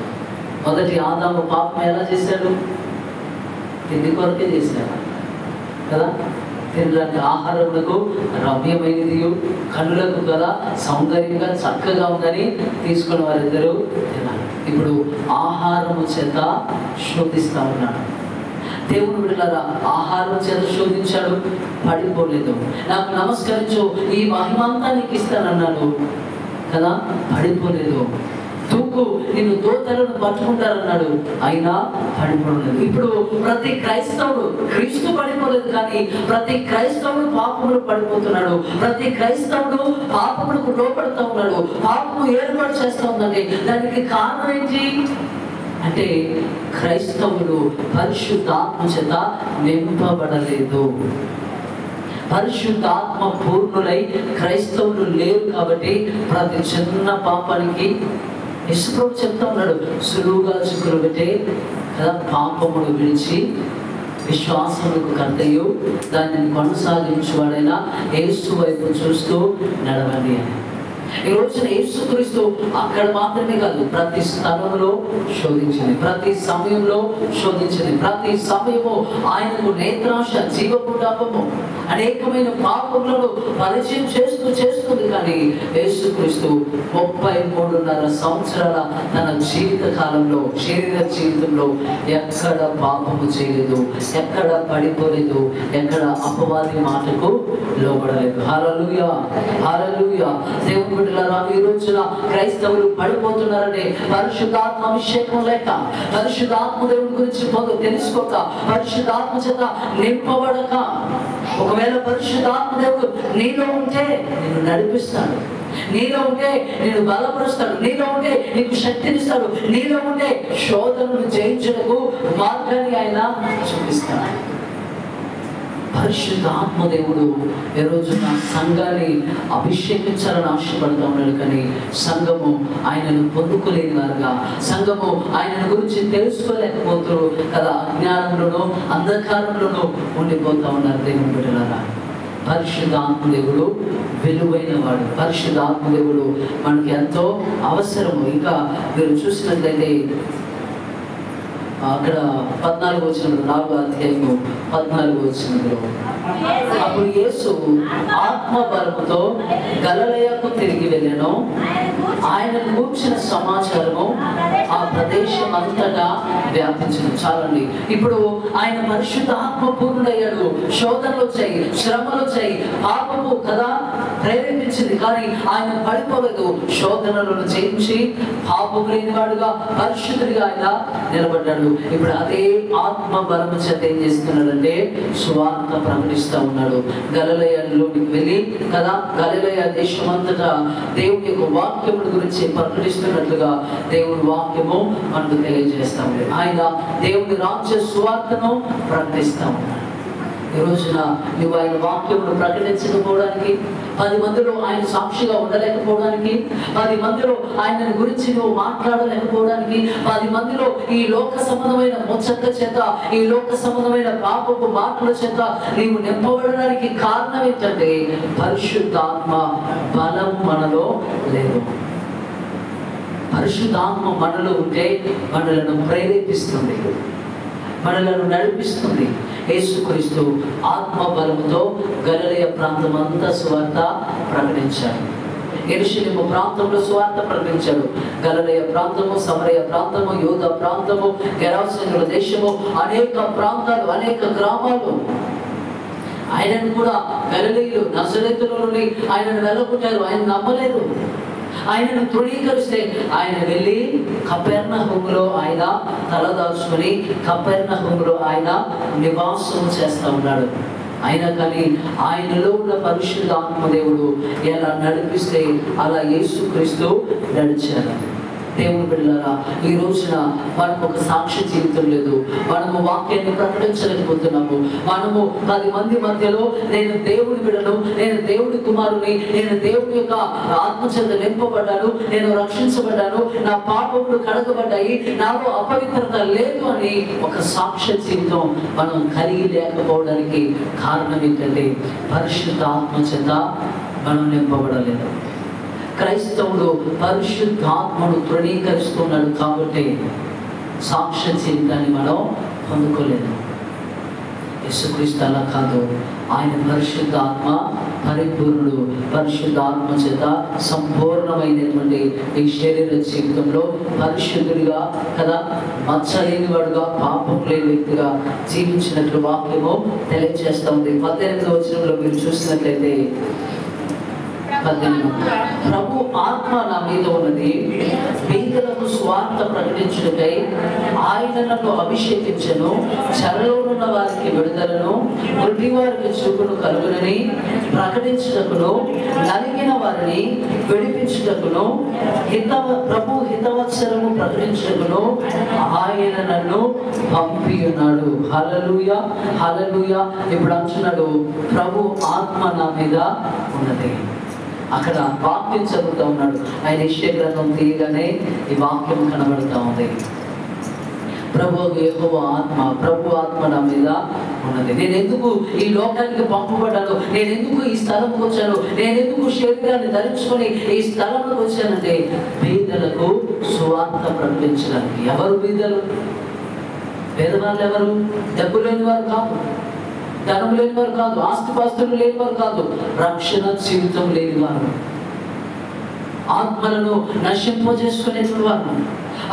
మొదటి ఆదాము పాపం ఎలా చేశాడు? తిండి కొరకే చేశాడు కదా. తినడానికి ఆహారములకు రమ్యమైనది, కన్నులకు కదా సౌందర్యంగా చక్కగా ఉందని తీసుకున్న వారిద్దరూ తినాలి. ఇప్పుడు ఆహారము చేత శోధిస్తా ఉన్నాడు. దేవుని బిడ్డలారా ఆహారం చేత శోధించాడు, పడిపోలేదు. నాకు నమస్కరించు, ఈ మహిమంతా నీకు ఇస్తానన్నాడు కదా పడిపోలేదు. తూకు నిన్ను దోతలను పట్టుకుంటారన్నాడు, అయినా పడిపోలేదు. ఇప్పుడు ప్రతి క్రైస్తవుడు, క్రీస్తు పడిపోలేదు కానీ ప్రతి క్రైస్తవుడు పాపములు పడిపోతున్నాడు. ప్రతి క్రైస్తవుడు పాపములకు లోపడుతూ ఉన్నాడు. పాపము ఏర్పాటు చేస్తూ ఉందండి. దానికి కారణం ఏంటి అంటే క్రైస్తవుడు పరిశుద్ధాత్మ చేత నింపబడలేదు. పరిశుద్ధాత్మ పూర్ణులై క్రైస్తవులు లేరు కాబట్టి ప్రతి చిన్న పాపానికి యేసుప్రభు చెప్తా ఉన్నాడు, సులువుగా చిక్కులు పెట్టే కదా పాపమును విడిచి విశ్వాసములకు కర్తయు దానిని కొనసాగించువాడైనా యేసు వైపు చూస్తూ నడవండి అని. ఈ రోజున యేసుక్రీస్తు అక్కడ మాత్రమే కాదు, ప్రతి స్థలంలో శోధించింది, ప్రతి సమయంలో శోధించింది. ప్రతి సమయము ఆయనకు నేత్రాశ, జీవపుటాపము, అనేకమైన పాపములను పరిచయం చేస్తుంది. కానీ యేసుక్రీస్తు 33.5 సంవత్సరాల తన జీవిత కాలంలో, శరీర జీవితంలో ఎక్కడ పాపము చేయలేదు, ఎక్కడ పడిపోలేదు, ఎక్కడ అపవాది మాటకు లోబడలేదు. హల్లెలూయా, హల్లెలూయా. దేవుని బిడ్డలారా, ఈ రోజున క్రైస్తవులు పడిపోతున్నారంటే పరిశుద్ధాత్మ అభిషేకం లేక, పరిశుద్ధాత్మ దేవుని గురించి తెలుసుకోక, పరిశుద్ధాత్మ చేత నింపబడక. ఒకవేళ పరిశుద్ధాత్మ దేవుడు నీలో ఉంటే నిన్ను నడిపిస్తాడు, నీలో ఉంటే నేను బలపరుస్తాడు, నీలో ఉంటే నీకు శక్తినిస్తాడు, నీలో ఉంటే శోధనను జయించుటకు మార్గాన్ని ఆయన చూపిస్తాడు. పరిశుద్ధాత్మ దేవుడు ఈ రోజున సంఘాన్ని అభిషేకించాలని ఆశపడుతూ ఉన్నాడు. కానీ సంఘము ఆయనను పొందుకోలేని వారుగా, సంఘము ఆయనను గురించి తెలుసుకోలేకపోతారు కదా, అజ్ఞానంలోనూ అంధకారంలోనూ ఉండిపోతా ఉన్నారు. దేవుని బిడ్డలారా, పరిశుద్ధాత్మ దేవుడు విలువైన వాడు. పరిశుద్ధాత్మ దేవుడు మనకి ఎంతో అవసరము. ఇంకా మీరు చూసినట్లయితే అక్కడ 14వ వచనంలో, 4వ అధ్యాయము 14వ వచనంలో, అప్పుడు యేసు ఆత్మ బలముతో గలిలయకు తిరిగి వెళ్ళెను. ఆయనను గూర్చిన సమాచారము ఆ ప్రదేశం అంతటా వ్యాపించింది. చాలండి, ఇప్పుడు ఆయన పరిశుద్ధాత్మ పూర్ణుడయ్యాడు. శోధనలు వచ్చాయి, శ్రమలు వచ్చాయి, పాపము కదా ప్రేరేపించింది, కానీ ఆయన పడిపోలేదు. శోధనలను జయించి పాపము లేని వాడుగా, పరిశుద్ధుడిగా ఆయన నిలబడ్డాడు. ఇప్పుడు అదే ఆత్మ బలము చేత ఏం చేస్తున్నాడంటే సువార్త ప్రకటిస్తూ ఉన్నాడు. గలిలయలోనికి వెళ్ళి కదా, గలిలయ దేశం అంతటా దేవుని యొక్క వాక్యముల గురించి ప్రకటిస్తున్నట్లుగా దేవుని వాక్యము మనకు తెలియజేస్తా ఉంది. ఆయన దేవుని రాజ్య సువార్తను ప్రకటిస్తా ఉన్నాడు. ఈ రోజున నువ్వు ఆయన వాక్యమును ప్రకటించకపోవడానికి, 10 మందిలో ఆయన సాక్షిగా ఉండలేకపోవడానికి, 10 మందిలో ఆయనను గురించి నువ్వు మాట్లాడలేకపోవడానికి, 10 మందిలో ఈ లోక సంబంధమైన ముచ్చట చేత, ఈ లోక సంబంధమైన పాపపు మాటల చేత నీవు నింపబడడానికి కారణం ఏంటంటే పరిశుద్ధాత్మ బలం మనలో లేదు. పరిశుద్ధాత్మ మనలో ఉంటే మనలను ప్రేరేపిస్తుంది, మనలను నడిపిస్తుంది. యేసుక్రీస్తు ఆత్మ బలముతో గలిలయ ప్రాంతం అంతా సువార్త ప్రకటించాడు. యెరూషలేము ప్రాంతంలో సువార్త ప్రకటించాడు. గలిలయ ప్రాంతము, సమరయ ప్రాంతము, యూదా ప్రాంతము, గెరాసేనుల దేశము, అనేక ప్రాంతాలు, అనేక గ్రామాలు. ఆయనను కూడా గలిలయులు, నజరేతుల నుండి ఆయనను వెళ్ళగొట్టారు, ఆయన నమ్మలేదు. ఆయనను తృణీకరిస్తే ఆయన వెళ్ళి కపెర్నహూములో ఆయన తలదాచుకొని కపెర్నహూములో ఆయన నివాసం చేస్తూ ఉన్నాడు. అయినా కానీ ఆయనలో ఉన్న పరిశుద్ధాత్మ దేవుడు ఎలా నడిపిస్తే అలా యేసుక్రీస్తు నడిచారు. దేవుని బిడ్డలారా, ఈ రోజున మనకు ఒక సాక్షి జీవితం లేదు. మనము వాక్యాన్ని ప్రకటించలేకపోతున్నాము. మనము 10 మంది మధ్యలో నేను దేవుని బిడ్డను, నేను దేవుడి కుమారుని, నేను దేవుని యొక్క ఆత్మచేత నింపబడ్డాను, నేను రక్షించబడ్డాను, నా పాపములు కడగబడ్డాయి, నాలో అపవిత్రత లేదు అని ఒక సాక్ష్య జీవితం మనం కలిగి లేకపోవడానికి కారణం ఏంటంటే పరిశుద్ధ ఆత్మచేత మనం నింపబడలేదు. క్రైస్తవుడు పరిశుద్ధాత్మను తృణీకరిస్తున్నాడు కాబట్టి సాక్ష్య జీవితాన్ని మనం పొందుకోలేదు. యేసుక్రీస్తు అలా కాదు. ఆయన పరిశుద్ధాత్మ పరిపూర్ణుడు. పరిశుద్ధాత్మ చేత సంపూర్ణమైనటువంటి ఈ శరీర జీవితంలో పరిశుద్ధుడిగా కదా, మచ్చలేని వాడుగా, పాపం లేని వ్యక్తిగా జీవించినట్లు వాక్యము తెలియజేస్తూ ఉంది. 18వ వచనంలో మీరు చూసినట్లయితే ప్రభు ఆత్మ నా మీద ఉన్నది, పేదలకు స్వార్థ ప్రకటించుటకై ఆయన నన్ను అభిషేకించను, చెరలోనున్న వారికి విడుదలను, గుడ్డి వారికి చూపును కలుగునని ప్రకటించుటకును, నలిగిన వారిని విడిపించుటకును, ప్రభు హితవత్సరము ప్రకటించుటకును ఆయన నన్ను పంపి ఉన్నాడు. హల్లెలూయా, హల్లెలూయా. ఇప్పుడు అంటున్నాడు ప్రభు ఆత్మ నా మీద ఉన్నది. అక్కడ వాక్యం చదువుతూ ఉన్నాడు. ఆయన యెషయా గ్రంథం తీయగానే ఈ వాక్యం కనబడుతూ ఉంది. ప్రభు యెహోవా ఆత్మ, ప్రభు ఆత్మ నా మీద ఉన్నది. నేను ఎందుకు ఈ లోకానికి పంపబడ్డాను, నేను ఎందుకు ఈ స్థలంకి వచ్చాను, నేను ఎందుకు శరీరాన్ని ధరించుకొని ఈ స్థలంలోకి వచ్చానంటే పేదలకు సువార్త ప్రకటించడానికి. ఎవరు పేదలు? పేదవాళ్ళు ఎవరు? డబ్బు లేని వారు కాదు, ధనం లేని వారు కాదు, ఆస్తిపాస్తులు లేని వారు కాదు, రక్షణ జీవితం లేని వారు, ఆత్మలను నశింపజేసుకునేటువంటి వారు,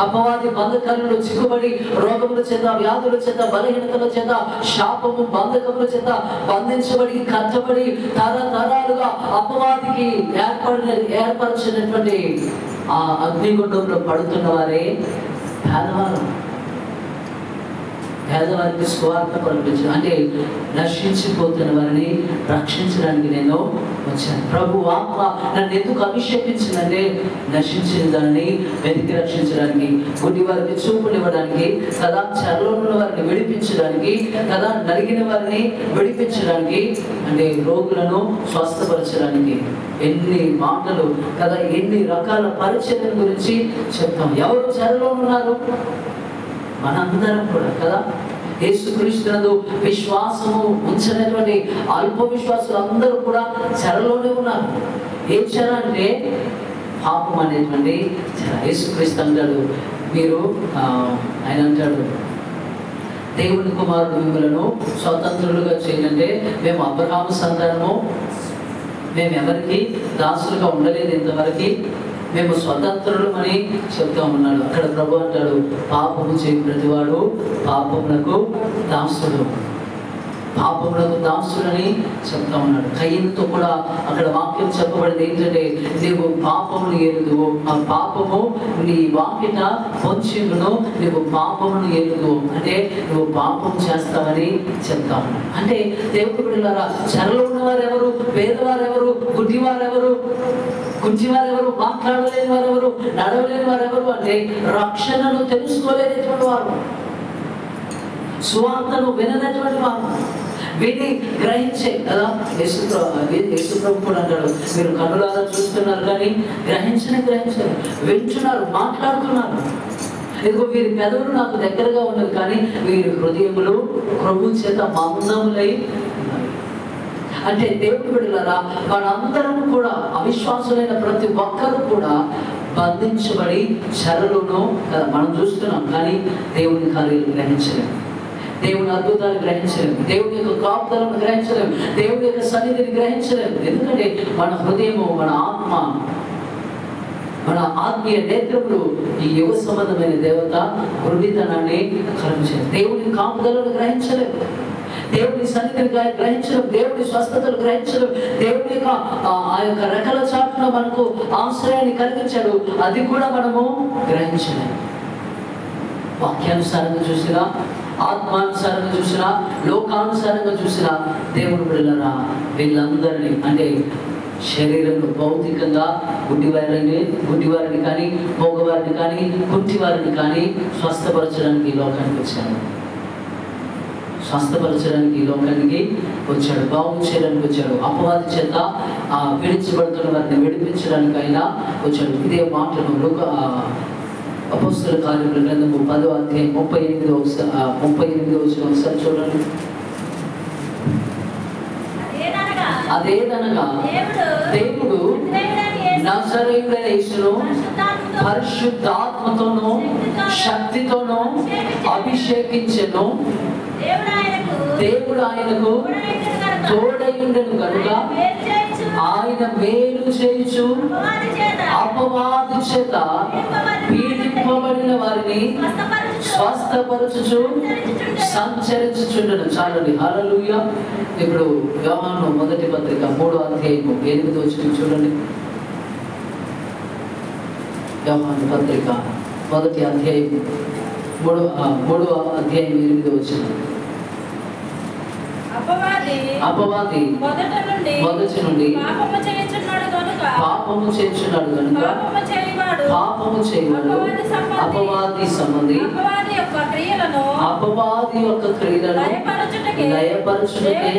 అపవాది బంధకాలలో చిక్కుబడి రోగముల చేత, వ్యాధుల చేత, బలహీనతల చేత, శాపము బంధకముల చేత బంధించబడి కట్టబడి తరతరాలుగా అపవాదికి ఏర్పరిచినటువంటి ఆ అగ్నిగుండంలో పడుతున్న వారే పేదవారు. పేదవారికి స్వార్థ ప్రకటించడం అంటే నశించిపోతున్న వారిని రక్షించడానికి నేను వచ్చాను. ప్రభు ఆత్మ నన్ను ఎందుకు అభిషేకించిందంటే నశించిన దాన్ని వెతికి రక్షించడానికి, గుడ్డి వారికి చూపునివ్వడానికి కదా, చెరలో ఉన్న వారిని విడిపించడానికి కదా, నలిగిన వారిని విడిపించడానికి, అంటే రోగులను స్వస్థపరచడానికి. ఎన్ని మాటలు కదా, ఎన్ని రకాల పరిచయం గురించి చెప్తాం. ఎవరు చెరలో ఉన్నారు? మనందరం కూడా కదా, యేసుక్రీస్తునందు విశ్వాసము ఉంచినటువంటి అల్ప విశ్వాసులు అందరూ కూడా చెరలోనే ఉన్నారు. ఏ చెర అంటే పాపం అనేటువంటి చెర. యేసుక్రీస్తు అంటాడు, మీరు ఆయన అంటాడు, దేవుని కుమారుడు మిమ్మలను స్వతంత్రులుగా చేయాలంటే మేము అబ్రహాము సంతానము, మేము ఎవరికి దాసులుగా ఉండలేదు ఇంతవరకు, మేము స్వతంత్రులు అని చెప్తా ఉన్నాడు. అక్కడ ప్రభు అంటాడు, పాపము చేయి ప్రతివాడు పాపములకు దాసుడు, పాపములకు దాసుడని చెప్తా ఉన్నాడు. కయ్యనుతో కూడా అక్కడ వాక్యం చెప్పబడింది ఏంటంటే, నీవు పాపమును ఎరుదువు, ఆ పాపము నీ వాకిట పొంచిను, నీవు పాపమును ఎరుదువు అంటే నువ్వు పాపం చేస్తావని చెప్తా ఉన్నాడు. అంటే దేవుడి బిడ్డలారా, చెరలో ఉన్నవారు ఎవరు? పేదవారు ఎవరు? గుడ్డివారు ఎవరు? కుంచివారు ఎవరు? మాట్లాడలేని వారు ఎవరు? నడవలేని వారు ఎవరు అంటే రక్షణను తెలుసుకోలేనటువంటి వారు, సువార్తను విననటువంటి వారు, విని గ్రహించే కదా. యేసుప్రభు కూడా అంటాడు, మీరు కన్నులారా చూస్తున్నారు కానీ గ్రహించరు, వింటున్నారు, మాట్లాడుతున్నారు. ఇదిగో వీరి పెదవులు నాకు దగ్గరగా ఉన్నది కానీ వీరి హృదయములు ప్రభు చేత మందములై. అంటే దేవుడి బిడ్డలారా, మనందరం కూడా అవిశ్వాసులైన ప్రతి ఒక్కరు కూడా బంధించబడి చెరలోనూ మనం చూస్తున్నాం కానీ దేవుని కార్యాలు గ్రహించలేము, దేవుని అద్భుతాన్ని గ్రహించలేము, దేవుని యొక్క కాపుదలను గ్రహించలేము, దేవుని యొక్క సన్నిధిని గ్రహించలేము. ఎందుకంటే మన హృదయము, మన ఆత్మ, మన ఆత్మీయ నేత్రములు ఈ యుగ సంబంధమైన దేవత వృద్ధితనాన్ని కలుగుతాయి. దేవుని కాపుదలను గ్రహించలేము, దేవుని సన్నిధిని గ్రహించడం, దేవుని స్వస్థతలు గ్రహించడం, దేవుని యొక్క ఆ యొక్క రెక్కల చాటున మనకు ఆశ్రయాన్ని కలిగించాడు, అది కూడా మనము గ్రహించలేము. వాక్యానుసారంగా చూసినా, ఆత్మానుసారంగా చూసినా, లోకానుసారంగా చూసినా దేవుని బిడ్డలారా వీళ్ళందరినీ అంటే శరీరంలో భౌతికంగా గుడ్డివారిని కానీ, మగవారిని కానీ, కుంటివారిని కానీ స్వస్థపరచడానికి ఈ లోకానికి వచ్చాడు, స్వస్థపరచడానికి ఈ లోకానికి వచ్చాడు, బాగు చేయడానికి వచ్చాడు, అపవాది చేత విడిచిపడుతున్న వారిని విడిపించడానికి అయినా వచ్చాడు. ఇదే మాటను అపోస్తల కార్యముల గ్రంథము 10వ అధ్యాయం 38వ వచనం ఒకసారి చూడండి. అదేదనగా దేవుడు నజరేయుడైన యేసును పరిశుద్ధాత్మతోనూ శక్తితోనూ అభిషేకించెను, దేవుడు ఆయనకు తోడైయుండెను కనుక ఆయన మేలు చేయుచు అపవాది చేత పీడింప పంపబడిన వారిని స్వస్థపరచుచు సంచరించుచుండెను. చాలండి. హల్లెలూయా. ఇప్పుడు యోహాను మొదటి పత్రిక 3వ అధ్యాయము 8వ వచనం చూడండి. యోహాను పత్రిక మొదటి అధ్యాయం 3వ అధ్యాయం 8వ వచనం. అపవాది మొదటి నుండి పాపము చేయుచున్నాడు కనుక పాపము చేయవాడు అపవాది సంబంధి అపవాది యొక్క క్రియలను లయపరచుటకే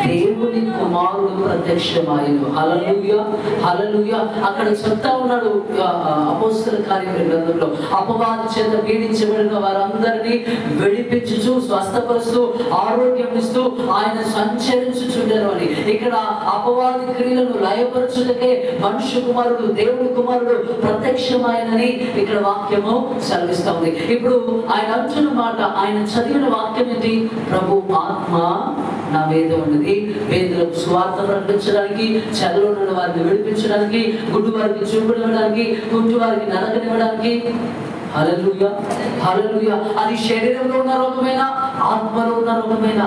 దేవుని కుమారుడు ప్రత్యక్షమాయెను. హల్లెలూయా, హల్లెలూయా. అక్కడ చెప్తా ఉన్నాడు అపోస్తల కార్యముల గ్రంథంలో, అపవాది చేత పీడించబడిన వారందరినీ విడిపించుచు స్వస్థపరుస్తూ ఆరోగ్యం ఇస్తూ ఆయన సంచరించుచుండెను అని. ఇక్కడ అపవాది క్రియలను లయపరచుటకే మనుష్య కుమారుడు దేవుని కుమారుడు ప్రత్యక్షమాయనని ఇక్కడ వాక్యము సెలవిస్తా ఉంది. ఇప్పుడు ఆయన అంటున్న మాట, ఆయన చదివిన వాక్యం ఏంటి? ప్రభు ఆత్మ నా మీద ఉన్నది, పేదలకు సువార్త ప్రకటించడానికి, చెదలో ఉన్న వారిని విడిపించడానికి, గుడ్డు వారికి చూపునివ్వడానికి, కుంటి వారికి నడకనివ్వడానికి. హల్లెలూయా, హల్లెలూయా. అది శరీరంలో ఉన్న రోగమైన, ఆత్మలో ఉన్న రోగమైన,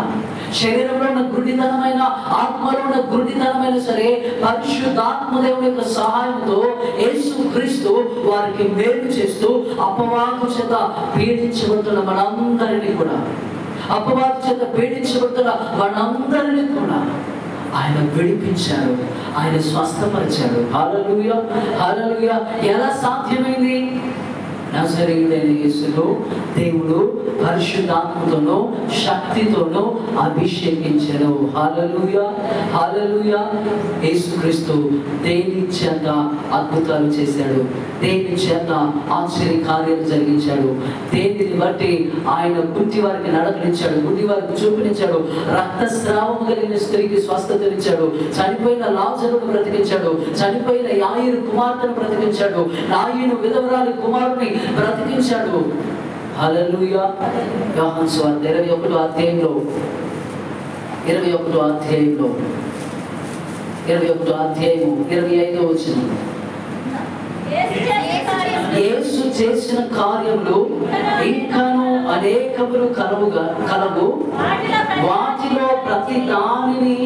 శరీరంలో ఉన్న గుడ్డితనమైన, ఆత్మలో ఉన్న గుడ్డితనమైన సరే, పరిశుద్ధాత్మ దేవుని యొక్క సహాయంతో యేసుక్రీస్తు వారికి మేలు చేస్తూ అపవాది చేత పీడించబడుతున్న మనందరినీ కూడా, అపవాది చేత పీడించబడుతున్న మనందరినీ కూడా ఆయన విడిపించాడు, ఆయన స్వస్థపరిచాడు. హల్లెలూయా, హల్లెలూయా. ఎలా సాధ్యమైంది? నజరేయుడైన యేసును దేవుడు పరిశుద్ధాత్మతోనూ శక్తితోనూ అభిషేకించెను. హల్లెలూయా, హల్లెలూయా. యేసుక్రీస్తు దేని చేత అద్భుతాలు చేశాడు, దేని చేత ఆశ్చర్య కార్యాలు జరిగించాడు, దేనిని బట్టి ఆయన కుంటి వారికి నడకనిచ్చాడు, గుడ్డి వారికి చూపునిచ్చాడు, రక్తస్రావం కలిగిన స్త్రీకి స్వస్థతనిచ్చాడు, చనిపోయిన లాజరును బ్రతికించాడు, చనిపోయిన యాయిరు కుమార్తెను బ్రతికించాడు, నాయను విధవరాలి కుమారుని బ్రతికించాడు. హల్లెలూయా. యోహాను సువార్త 21వ అధ్యాయంలో 25వ అధ్యాయము 25వ వచనం, యేసు చేసిన కార్యములు ఇంకాను అనేకములు కలవు, వాటిలో ప్రతి దానిని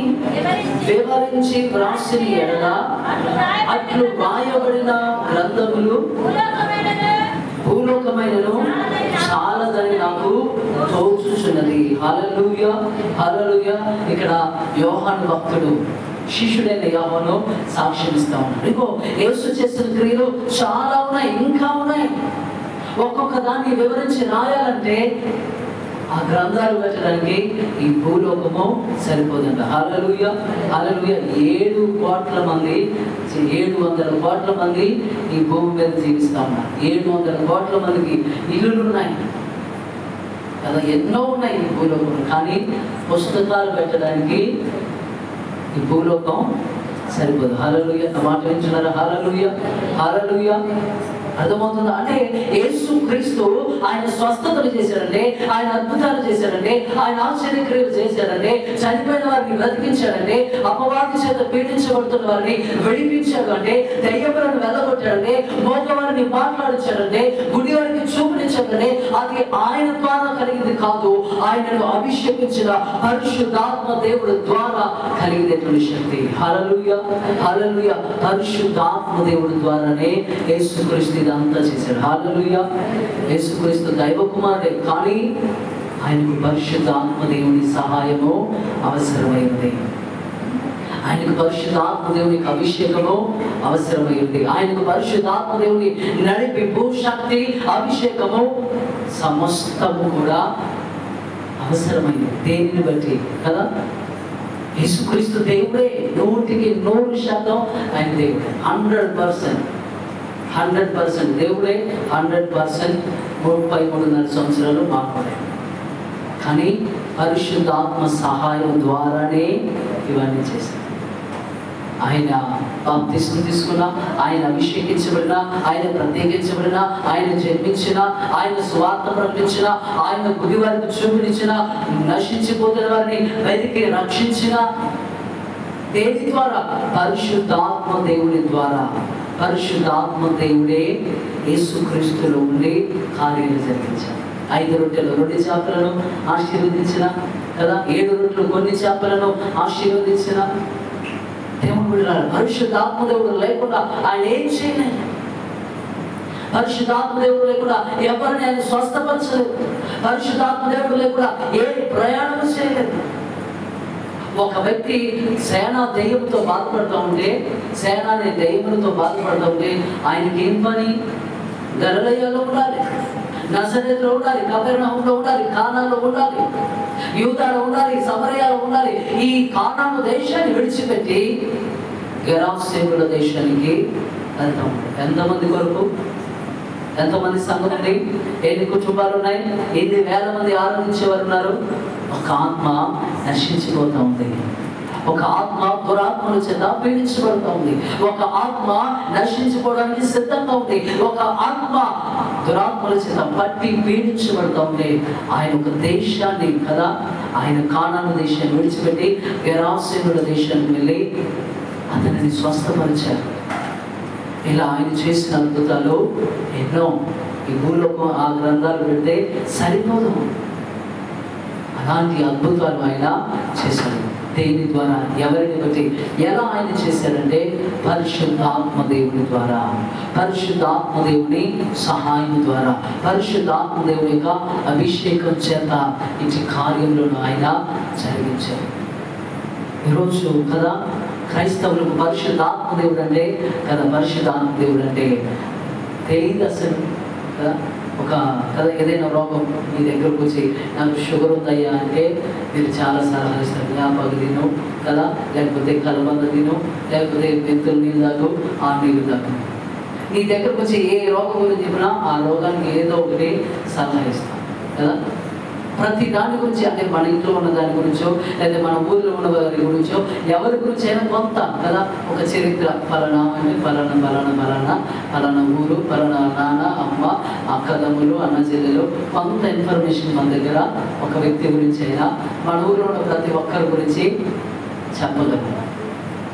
వివరించి వ్రాసిన ఎడల అట్లు వ్రాయబడిన గ్రంథములు భూలోకమైనను చాలదని నాకు తోచుచున్నది. హల్లెలూయా, హల్లెలూయా. ఇక్కడ యోహాను భక్తుడు శిష్యుడైన యోహాను సాక్ష్యం ఇస్తా ఉన్నాడు. ఇంకో యేసు చేసిన క్రియలు చాలా ఉన్నాయి, ఇంకా ఉన్నాయి. ఒక్కొక్క దాన్ని వివరించి రాయాలంటే ఆ గ్రంథాలు పెట్టడానికి ఈ భూలోకము సరిపోదంట. హల్లెలూయా, హల్లెలూయా. 700 కోట్ల మంది ఈ భూమి మీద జీవిస్తా ఉన్నారు. 700 కోట్ల మందికి ఇల్లులు ఉన్నాయి కదా, ఎన్నో ఉన్నాయి ఈ భూలోకం. కానీ పుస్తకాలు పెట్టడానికి ఈ భూలోకం సరిపోదు. హల్లెలూయా. నా మాట వింటున్నారా? హల్లెలూయా, హల్లెలూయా. అర్థమవుతుందా? అంటే యేసుక్రీస్తు ఆయన స్వస్థతలు చేశాడంటే, ఆయన అద్భుతాలు చేశాడంటే, ఆయన ఆశ్చర్యక్రియలు చేశాడంటే, చనిపోయిన వారిని బ్రతికించాడంటే, అపవాది చేత పీడించబడుతున్న వారిని విడిపించాడు అంటే, దయ్యములను వెళ్ళగొట్టాడంటే, మోగవారిని మాట్లాడించాడంటే, గుడి వారికి చూపునిచ్చాడంటే, అది ఆయన ద్వారా కలిగింది కాదు, ఆయనను అభిషేకించిన పరిశుద్ధాత్మ దేవుడు ద్వారా కలిగినటువంటి శక్తి. హల్లెలూయా, హల్లెలూయా. పరిశుద్ధాత్మ దేవుడు ద్వారానే యేసుక్రీస్తు అంతా చేశాడు. హల్లెలూయా. యేసుక్రీస్తు దైవ కుమారుడే, కానీ ఆయనకు పరిశుద్ధాత్మ దేవుని సహాయము అవసరమైంది. ఆయనకు పరిశుద్ధాత్మ దేవునికి అభిషేకము అవసరమైంది. ఆయనకు పరిశుద్ధాత్మ దేవుని నడిపింపు, శక్తి, అభిషేకము సమస్తము కూడా అవసరమైంది. దేనిని బట్టి కదా? యేసుక్రీస్తు దేవుడే, 100% ఆయన దేవుడే. 100% దేవుడే, 100% 33.5 సంవత్సరాలు మాట్లాడాడు. కానీ పరిశుద్ధాత్మ సహాయం ద్వారానే ఇవన్నీ చేశాడు. ఆయన బాప్తిస్మం తీసుకున్న, ఆయన అభిషేకించబడిన, ఆయన ప్రత్యేకించబడిన, ఆయన జన్మించిన, ఆయన సువార్త ప్రకటించిన, ఆయన గుడి వారికి చూపునిచ్చిన, నశించిపోతున్న వారిని వెతికి రక్షించిన, దేని ద్వారా? పరిశుద్ధాత్మ దేవుని ద్వారా. పరిశుద్ధాత్మ దేవుడే యేసుక్రీస్తులో ఉండి కార్యాలు జరిగించారు. 5 రొట్టెలు 2 చేపలను ఆశీర్వదించిన కదా, 7 రొట్టెలు కొన్ని చేపలను ఆశీర్వదించిన దేవుడు బిడ్డలారా, పరిశుద్ధాత్మ దేవుడు లేకుండా ఆయన ఏం చేయలేదు. పరిశుద్ధాత్మ దేవుడు లేకుండా ఎవరిని ఆయన స్వస్థపరచలేదు. పరిశుద్ధాత్మ దేవుడు లేకుండా ఏ ప్రయాణం చేయలేదు. ఒక వ్యక్తి సేనా దెయ్యంతో బాధపడుతూ ఉంటే, సేనా అనే దెయ్యములతో బాధపడుతూ ఉంటే ఆయనకి ఏం పని? గలిలయలో ఉండాలి, నజరేతులో ఉండాలి, కపెర్నహూములో ఉండాలి, కానాలో ఉండాలి, యూదాలో ఉండాలి, సమరయాలో ఉండాలి. ఈ కానాను దేశాన్ని విడిచిపెట్టి గెరాసేనుల దేశానికి వెళ్తాం. ఎంతమంది కొరకు? ఎంతమంది సంఘం ఉంది? ఎన్ని కుటుంబాలు ఉన్నాయి? ఎన్ని వేల మంది ఆరాధించేవారు ఉన్నారు? ఒక ఆత్మ నశించిపోతూ ఉంది. ఒక ఆత్మ దురాత్మల చేత పీడించబడుతూ ఉంది. ఒక ఆత్మ నశించుకోవడానికి సిద్ధంగా ఉంది. ఒక ఆత్మ దురాత్మల చేత పట్టి పీడించబడుతూ ఉంది. ఆయన ఒక దేశాన్ని కదా, ఆయన కానాను దేశాన్ని విడిచిపెట్టి గెరాసేనుల దేశానికి వెళ్ళి అతనిని స్వస్థపరిచారు. ఇలా ఆయన చేసిన అద్భుతాలు ఎన్నో. ఈ భూలోకం ఆ గ్రంథాలు పెడితే సరిపోదు. అలాంటి అద్భుతాలు ఆయన చేశాడు. దేని ద్వారా? ఎవరిని బట్టి? ఎలా ఆయన చేశాడంటే పరిశుద్ధాత్మ దేవుని ద్వారా, పరిశుద్ధాత్మ దేవుని సహాయం ద్వారా, పరిశుద్ధాత్మ దేవుని యొక్క అభిషేకం చేత ఇటు కార్యంలో ఆయన జరిగించారు. ఈరోజు కదా క్రైస్తవులకు పరిశుద్ధాత్మ దేవుడు అంటే కదా, పరిశుద్ధాత్మ దేవుడు అంటే తెలియదు అసలు కదా. ఒక కదా ఏదైనా రోగం మీ దగ్గరకు వచ్చి నాకు షుగర్ ఉందయ్యా అంటే మీరు చాలా సలహా ఇస్తారు. యాపగ తిను కదా, లేకపోతే కలబంద తిను, లేకపోతే మెంతుల నీళ్ళు తాగు, ఆ నీళ్ళు తాగు. నీ దగ్గరకు వచ్చి ఏ రోగం గురించి చెప్పినా ఆ రోగానికి ఏదో ఒకటి సలహా ఇస్తాం కదా. ప్రతి దాని గురించి, అంటే మన ఇంట్లో ఉన్న దాని గురించో లేదా మన ఊరిలో ఉన్న వారి గురించో ఎవరి గురించి అయినా కొంత కదా ఒక చరిత్ర, ఫలానా అంటే ఫలానా ఫలానా ఫలానా ఫలానా ఊరు, ఫలానా నాన్న అమ్మ అక్కదమ్ములు అన్న చెల్లెలు, కొంత ఇన్ఫర్మేషన్ మన దగ్గర ఒక వ్యక్తి గురించి అయినా మన ఊరిలో ఉన్న ప్రతి ఒక్కరి గురించి చెప్పగలరు.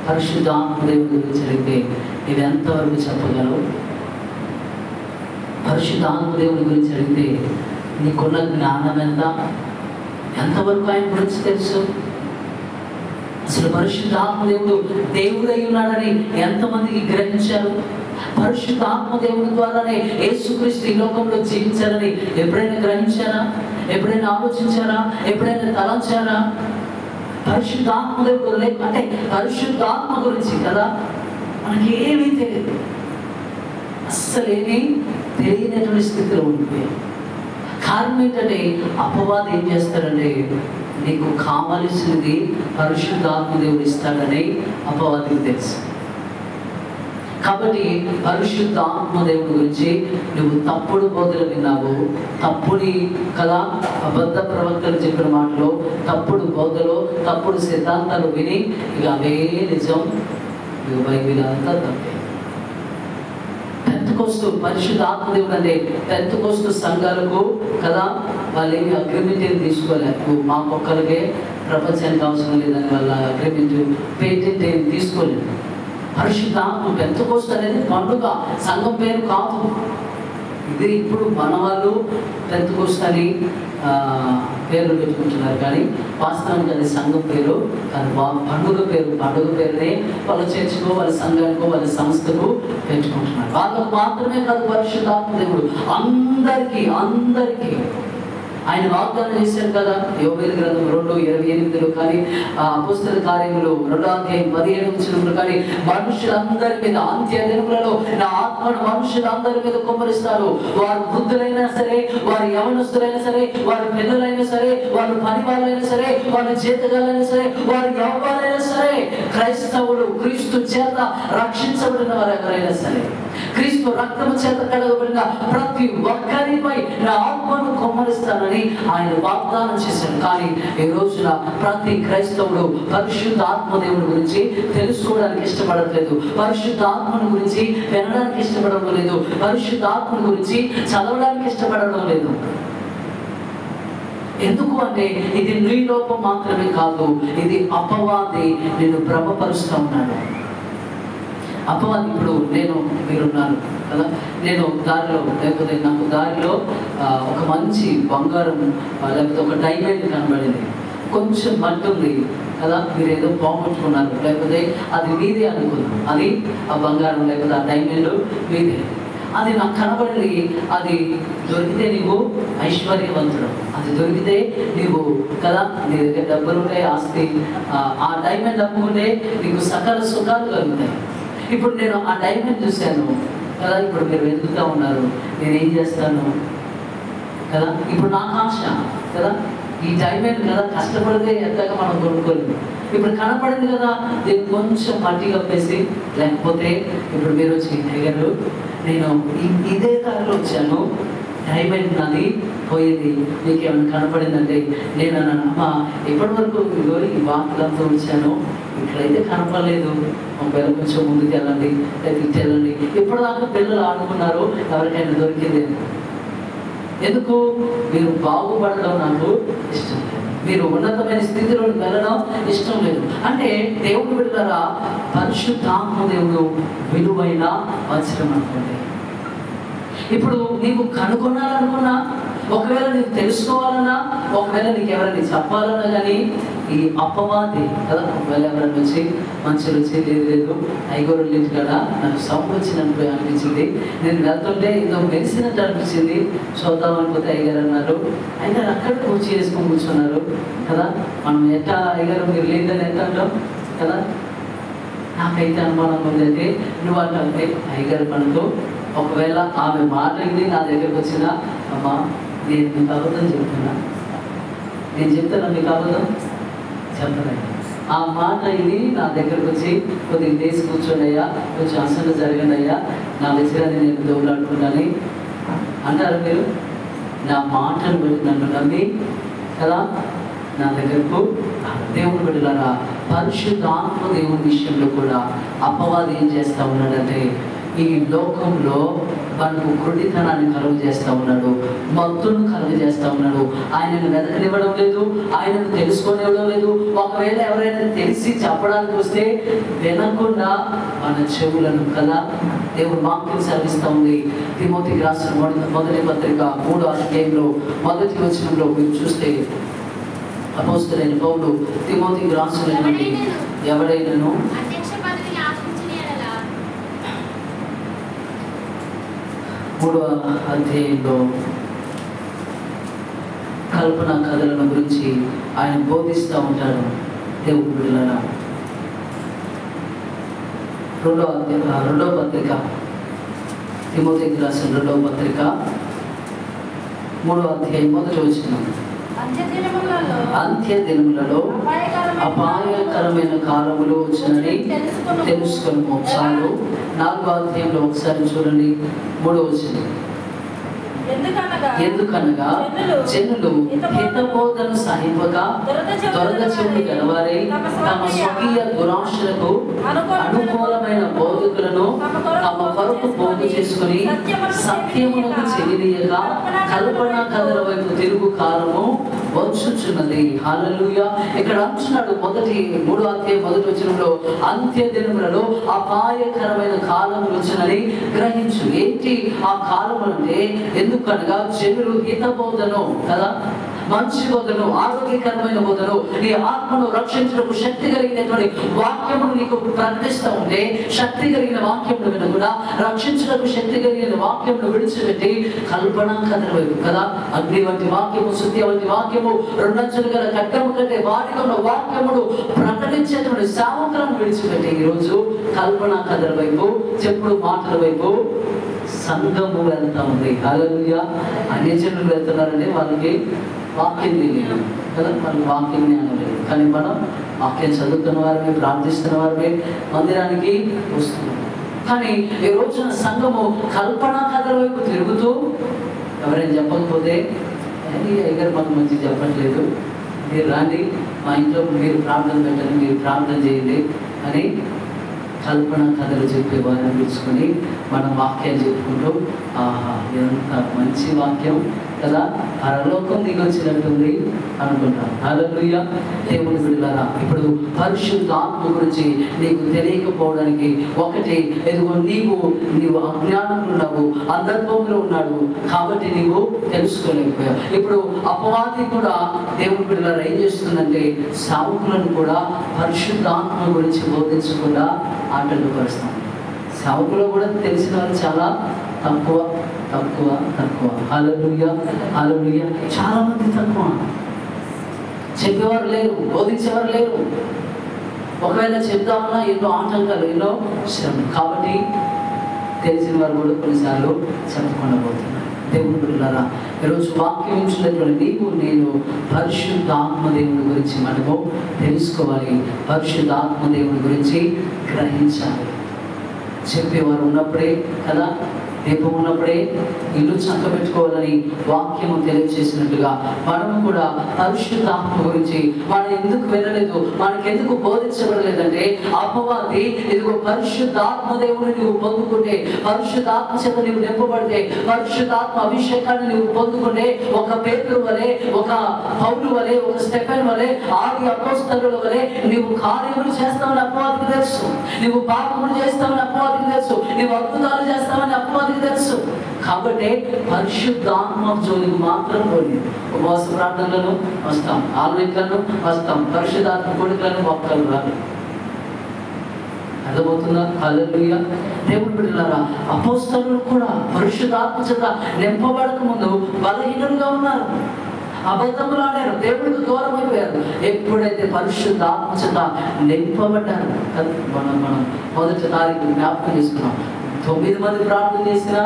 పరిశుద్ధాత్మ దేవుని గురించి అడిగితే ఇది ఎంతవరకు చెప్పగలవు? పరిశుద్ధాత్మ దేవుని గురించి అడిగితే నీకున్న జ్ఞానం ఎంతవరకు ఆయన గురించి తెలుసు? అసలు పరిశుద్ధాత్మ దేవుడు దేవుడై ఉన్నాడని ఎంతమందికి గ్రహించారు? పరిశుద్ధాత్మ దేవుని ద్వారానే యేసుక్రీస్తు ఈ లోకంలో జీవించాలని ఎప్పుడైనా గ్రహించారా? ఎప్పుడైనా ఆలోచించారా? ఎప్పుడైనా తలంచారా? పరిశుద్ధాత్మ దేవుడు అంటే పరిశుద్ధాత్మ గురించి కదా మనకి ఏమీ తెలియదు. అస్సలు ఏమీ తెలియనటువంటి స్థితిలో ఉండిపోయాం. కారణం ఏంటంటే అపవాది ఏం చేస్తారంటే నీకు కావలసినది పరిశుద్ధాత్మ దేవుడు ఇస్తాడని అపవాదికి తెలుసు. కాబట్టి పరిశుద్ధాత్మ దేవుడి గురించి నువ్వు తప్పుడు బోధలు విన్నావు, తప్పుడు కదా అబద్ధ ప్రవక్తలు చెప్పిన మాటలు, తప్పుడు బోధలు, తప్పుడు సిద్ధాంతాలు విని ఇక అవే నిజం, ఇక బైబిల్ అంతా తప్పే. పెంతెకోస్తు పరిశుద్ధాత్మ దేవుడు అంటే పెంతెకోస్తు సంఘాలకు కదా వాళ్ళు ఏమి అగ్రిమెంట్ ఏమి తీసుకోలేదు. మాకొక్కరికే ప్రపంచానికి అవసరం లేదని వాళ్ళ అగ్రిమెంట్ పేటెంట్ ఏమి తీసుకోలేదు. పరిశుద్ధాత్మ పెంతెకోస్తు అనేది పండుగ, సంఘం పేరు కాదు. ఇది ఇప్పుడు మన వాళ్ళు పెంతెకోస్తు అని పేర్లు పెట్టుకుంటున్నారు, కానీ వాస్తవానికి అది సంఘం పేరు కానీ పండుగ పేరు. పండుగ పేరునే వాళ్ళ చర్చకో, వాళ్ళ సంఘానికో, వాళ్ళ సంస్థకు పెట్టుకుంటున్నారు. వాళ్ళకు మాత్రమే కాదు పరిశుద్ధాత్మ దేవుడు అందరికీ ఆయన వాగ్దానం చేశారు కదా. యోవేలు గ్రంథం 2:28 కానీ అపోస్తల కార్యములు 2:17 కానీ మనుషులందరి మీద అంత్య దినములలో నా ఆత్మను మనుషులందరి మీద కుమ్మరిస్తాను. వారు వృద్ధులైనా సరే, వారు యవనస్తులైనా సరే, వారు పిల్లలైనా సరే, వారు పని వాళ్ళైనా సరే, వారు జీతగాలైనా సరే, వారు ఎవరైనా సరే, క్రైస్తవులు క్రీస్తు చేత రక్షించబడిన వారు ఎవరైనా సరే, క్రీస్తు రక్తము చేత కడగబడిన ప్రతి ఒక్కరిపై నా ఆత్మను కుమ్మరిస్తానని ఆయన వాగ్దానం చేశారు. కానీ ఈ రోజున ప్రతి క్రైస్తవుడు పరిశుద్ధాత్మ దేవుని గురించి తెలుసుకోవడానికి ఇష్టపడట్లేదు, పరిశుద్ధాత్మను గురించి వినడానికి ఇష్టపడడం లేదు, పరిశుద్ధాత్మను గురించి చదవడానికి ఇష్టపడడం లేదు. ఎందుకు అంటే ఇది నీ లోపం మాత్రమే కాదు, ఇది అపవాది నిన్ను భ్రమపరుస్తూ ఉన్నాడు. అపవాది ఇప్పుడు మీరున్నారు కదా, నేను దారిలో లేకపోతే నాకు దారిలో ఒక మంచి బంగారం లేకపోతే ఒక డైమండ్ కనబడింది, కొంచెం మట్టి ఉంది కదా, మీరు ఏదో పోగొట్టుకున్నారు, లేకపోతే అది మీదే అనుకున్నాం, అది ఆ బంగారం లేకపోతే ఆ డైమండ్ మీదే, అది నాకు కనబడింది, అది దొరికితే నీవు ఐశ్వర్యవంతుడు, అది దొరికితే నీవు కదా, నీ దగ్గర డబ్బులు ఉంటాయి, ఆస్తి, ఆ డైమండ్ అమ్ముకుంటే నీకు సకల సుఖాలు కలుగుతాయి. ఇప్పుడు నేను ఆ డైమండ్ చూశాను కదా, ఇప్పుడు మీరు వెతుకుతూ ఉన్నారు, నేనేం చేస్తాను కదా, ఇప్పుడు నాకు ఆశ కదా, ఈ డైమండ్ కదా కష్టపడితే ఎంతగా మనం కొనుక్కోలేదు, ఇప్పుడు కనపడింది కదా, దీన్ని కొంచెం మట్టి కప్పేసి, లేకపోతే ఇప్పుడు మీరు వచ్చి అయ్యారు నేను ఇదే దారిలో వచ్చాను, డైమండ్ నాది పోయేది, మీకు ఏమైనా కనపడిందంటే నేను అన్నాను, అమ్మా ఇప్పటి వరకు ఈ వాకులంతా వచ్చాను, ఇట్లయితే కనపడలేదు, ఒకవేళ కొంచెం ముందుకు వెళ్ళండి లేదా ఇటు వెళ్ళండి, ఇప్పటిదాకా పిల్లలు ఆడుకున్నారు, ఎవరికైనా దొరికింది. ఎందుకు? మీరు బాగుపడడం నాకు ఇష్టం లేదు, మీరు ఉన్నతమైన స్థితిలో వెళ్ళడం ఇష్టం లేదు. అంటే దేవుడు బిడ్డలారా, పరిశుద్ధాత్మ దేవుడు విలువైన వచనం అనుకోండి. ఇప్పుడు నీవు కనుగొనాలనుకున్నా, ఒకవేళ నీకు తెలుసుకోవాలన్నా, ఒకవేళ నీకు ఎవరైనా చెప్పాలన్నా కానీ ఈ అపవాది కదా, ఒకవేళ ఎవరైనా వచ్చి మంచిగా వచ్చి లేదు ఐగోరు లేదు కదా, నాకు సౌండ్ వచ్చినప్పుడు అనిపించింది, నేను వెళ్తుంటే ఏదో మెరిసినట్టు అనిపించింది, చూద్దాం అనుకుంటే అయ్యారు అన్నారు, అయ్యారు అక్కడ కూర్చి వేసుకొని కూర్చున్నారు కదా, మనం ఎట్లా అయ్యారు మీరు లేదని ఎంత అంటాం కదా. నాకైతే అనుమానం ఉందంటే నువ్వు అంటే అయ్యగారు మనకు ఒకవేళ ఆమె మాట్లాడింది నా దగ్గరకు వచ్చినా, అమ్మా నేను మీకు అబద్ధం చెప్తున్నా, నేను చెప్తాను మీకు అబద్ధం చెప్పలేదు, ఆ మాట ఇది నా దగ్గరకు వచ్చి కొద్దిగా దేశ కూర్చోండియ్యా, కొంచెం అసలు జరగండి అయ్యా, నా దగ్గర నేను దోగులాడుకుంటాను అంటారు. మీరు నా మాటను బట్టి నన్ను నమ్మి కదా నా దగ్గరకు దేవుని బిడ్డలారా, పరిశుద్ధాత్మ దేవుని విషయంలో కూడా అపవాది ఏం చేస్తూ ఉన్నాడంటే, ఈ లోకంలో మనకు కృటితనాన్ని కలుగు చేస్తూ ఉన్నాడు, మత్తును కలుగు చేస్తూ ఉన్నాడు, ఆయనను వెతకనివ్వడం లేదు, ఆయనను తెలుసుకొనివ్వడం లేదు. ఒకవేళ ఎవరైనా తెలిసి చెప్పడానికి వస్తే వినకుండా మన చెవులను కదా దేవుడు వాక్యం సెలవిస్తూ ఉంది. తిమోతికి రాసిన మొదటి పత్రిక 3వ అధ్యాయంలో 1వ వచనంలో మీరు చూస్తే, అపోస్తలుడైన పౌలు తిమోతికి రాసినటువంటి ఎవడైనాను 3వ అధ్యాయంలో కల్పన కథలను గురించి ఆయన బోధిస్తూ ఉంటాడు. దేవుడు బిడ్డలారా, 2వ పత్రిక తిమోతికి రాసిన 2వ పత్రిక 3వ అధ్యాయం 1వ వచనం, అంత్య దినములలో అపాయకరమైన కాలములు వచ్చినని తెలుసుకొని చాలు. 4వ అధ్యాయంలో ఒకసారి చూడండి, 3వ వచనం, ఎందుకనగా జనులు హితబోధను సహింపక దొరద చెవులు గలవారై తమ స్వకీయ దురాశలకు అనుకూలమైన బోధకులను తమ కొరకు పోగు చేసుకుని సత్యమునకు చెవినీయగా కల్పన కథల వైపు తిరుగు కాలము వచ్చుచున్నది. హల్లెలూయా. ఇక్కడ అంటున్నాడు 3వ అధ్యాయం 1వ వచనంలో, అంత్య దినములలో అపాయకరమైన కాలములు వచ్చినని గ్రహించు. ఏంటి ఆ కాలము అంటే? ఎందుకనగా జనులు హితబోధను కదా, మంచి బోధను, ఆరోగ్యకరమైన బోధను, నీ ఆత్మను రక్షించడానికి శక్తి కలిగినటువంటి వాక్యమును నీకు ప్రకటిస్తూ ఉంటే, శక్తి కలిగిన వాక్యమును వినకుండా రక్షించడానికి శక్తి కలిగిన వాక్యమును విడిచిపెట్టి కల్పనా కథల వైపు కదా, అగ్ని వంటి వాక్యము, సత్య వంటి వాక్యము, రెండంచులు గల ఖడ్గము కంటే వాటిలో ఉన్న వాక్యమును ప్రకటించేటువంటి సేవకులను విడిచిపెట్టి ఈరోజు కల్పనా కథల వైపు, చెప్పుడు మాటల వైపు సంఘము వెళ్తా ఉంది. హల్లెలూయా. అన్యజనులు వెళ్తున్నారంటే వాళ్ళకి వాక్యం తెలియదు కదా, వాళ్ళకి వాక్యం జ్ఞానం లేదు. కానీ మనం వాక్యం చదువుతున్న వారిని, ప్రార్థిస్తున్న వారిని మందిరానికి వస్తున్నాం. కానీ ఈ రోజున సంఘము కల్పనా కథల వైపు తిరుగుతూ, ఎవరైనా చెప్పకపోతే అయ్యగారు మాకు మంచిగా చెప్పట్లేదు, మీరు రాండి మా ఇంట్లో, మీరు ప్రార్థన పెట్టండి, మీరు ప్రార్థన చేయండి అని కల్పన కథలు చెప్పే వారిని పిలుచుకొని మనం వాక్యాలు చెప్పుకుంటూ, ఆహా ఎంత మంచి వాక్యం, కదా, పరలోకం దిగొచ్చినట్టుంది అనుకుంటాం. హల్లెలూయా. దేవుని బిడ్డలారా, ఇప్పుడు పరిశుద్ధాత్మ గురించి నీకు తెలియకపోవడానికి ఒకటి, ఎదుగో నీవు అజ్ఞానంలో ఉన్నావు, అందర్భంలో ఉన్నాడు కాబట్టి నీవు తెలుసుకోలేకపోయావు. ఇప్పుడు అపవాది కూడా దేవుని బిడ్డలారా ఏం చేస్తుందంటే సేవకులను కూడా పరిశుద్ధాత్మ గురించి బోధించకుండా ఆటంకపరుస్తాం. సేవకులు కూడా తెలిసిన వాళ్ళు చాలా తక్కువ. హల్లెలూయా, హల్లెలూయా. చాలా మంది తక్కువ, చెప్పేవారు లేరు, బోధించేవారు లేరు. ఒకవేళ చెప్తామన్నా ఎన్నో ఆటంకాలు, ఎన్నో శ్రమ. కాబట్టి తెలిసిన వారు కూడా కొన్నిసార్లు చెప్పకుండా పోతున్నారు. దేవుని బిడ్డలారా, ఈరోజు వాక్యం ఇచ్చినటువంటి నీవు నేను పరిశుద్ధాత్మ దేవుని గురించి మనము తెలుసుకోవాలి. పరిశుద్ధాత్మ దేవుని గురించి గ్రహించాలి. చెప్పేవారు ఉన్నప్పుడే కదా, దీపం ఉన్నప్పుడే ఇల్లు చక్కబెట్టుకోవాలని వాక్యము తెలియజేసినట్టుగా మనము కూడా పరిశుద్ధాత్మ గురించి మనం ఎందుకు వినలేదు, మనకి ఎందుకు బోధించబడలేదంటే అపవాది ఇదిగో పరిశుద్ధాత్మ దేవుని నువ్వు పొందుకుంటే, పరిశుద్ధాత్మ చేత నువ్వు నింపబడితే, పరిశుద్ధాత్మ అభిషేకాన్ని నువ్వు పొందుకుంటే ఒక పేతురు వలె, ఒక పౌలు వలె, ఒక స్టెఫెన్ వలె, ఆది అపోస్తలుల వలె నువ్వు కార్యములు చేస్తావని అపవాదికి తెలుసు. నువ్వు పాపములు చేస్తావని అపవాదికి తెలుసు. నువ్వు అద్భుతాలు చేస్తావని అపవాదికి తెలుసు. కాబట్టి పరిశుద్ధాత్మ జోలికి మాత్రం పోయి ఉపవాస ప్రార్థనలను వస్తాం, ఆలయాలను వస్తాం, పరిశుద్ధాత్మ కోడికలను వక్తలు రాదు. అర్థమవుతుందా? హల్లెలూయా. దేవుని బిడ్డలారా, అపోస్తలులు కూడా పరిశుద్ధాత్మ చేత నింపబడక ముందు బలహీనులుగా ఉన్నారు, అబద్ధములు ఆడారు, దేవుడికి దూరం అయిపోయారు. ఎప్పుడైతే పరిశుద్ధాత్మ చేత నింపబడ్డారు, మనం మొదటి తారీఖు జ్ఞాపకం చేసుకున్నాం. 9 మంది ప్రార్థన చేసినా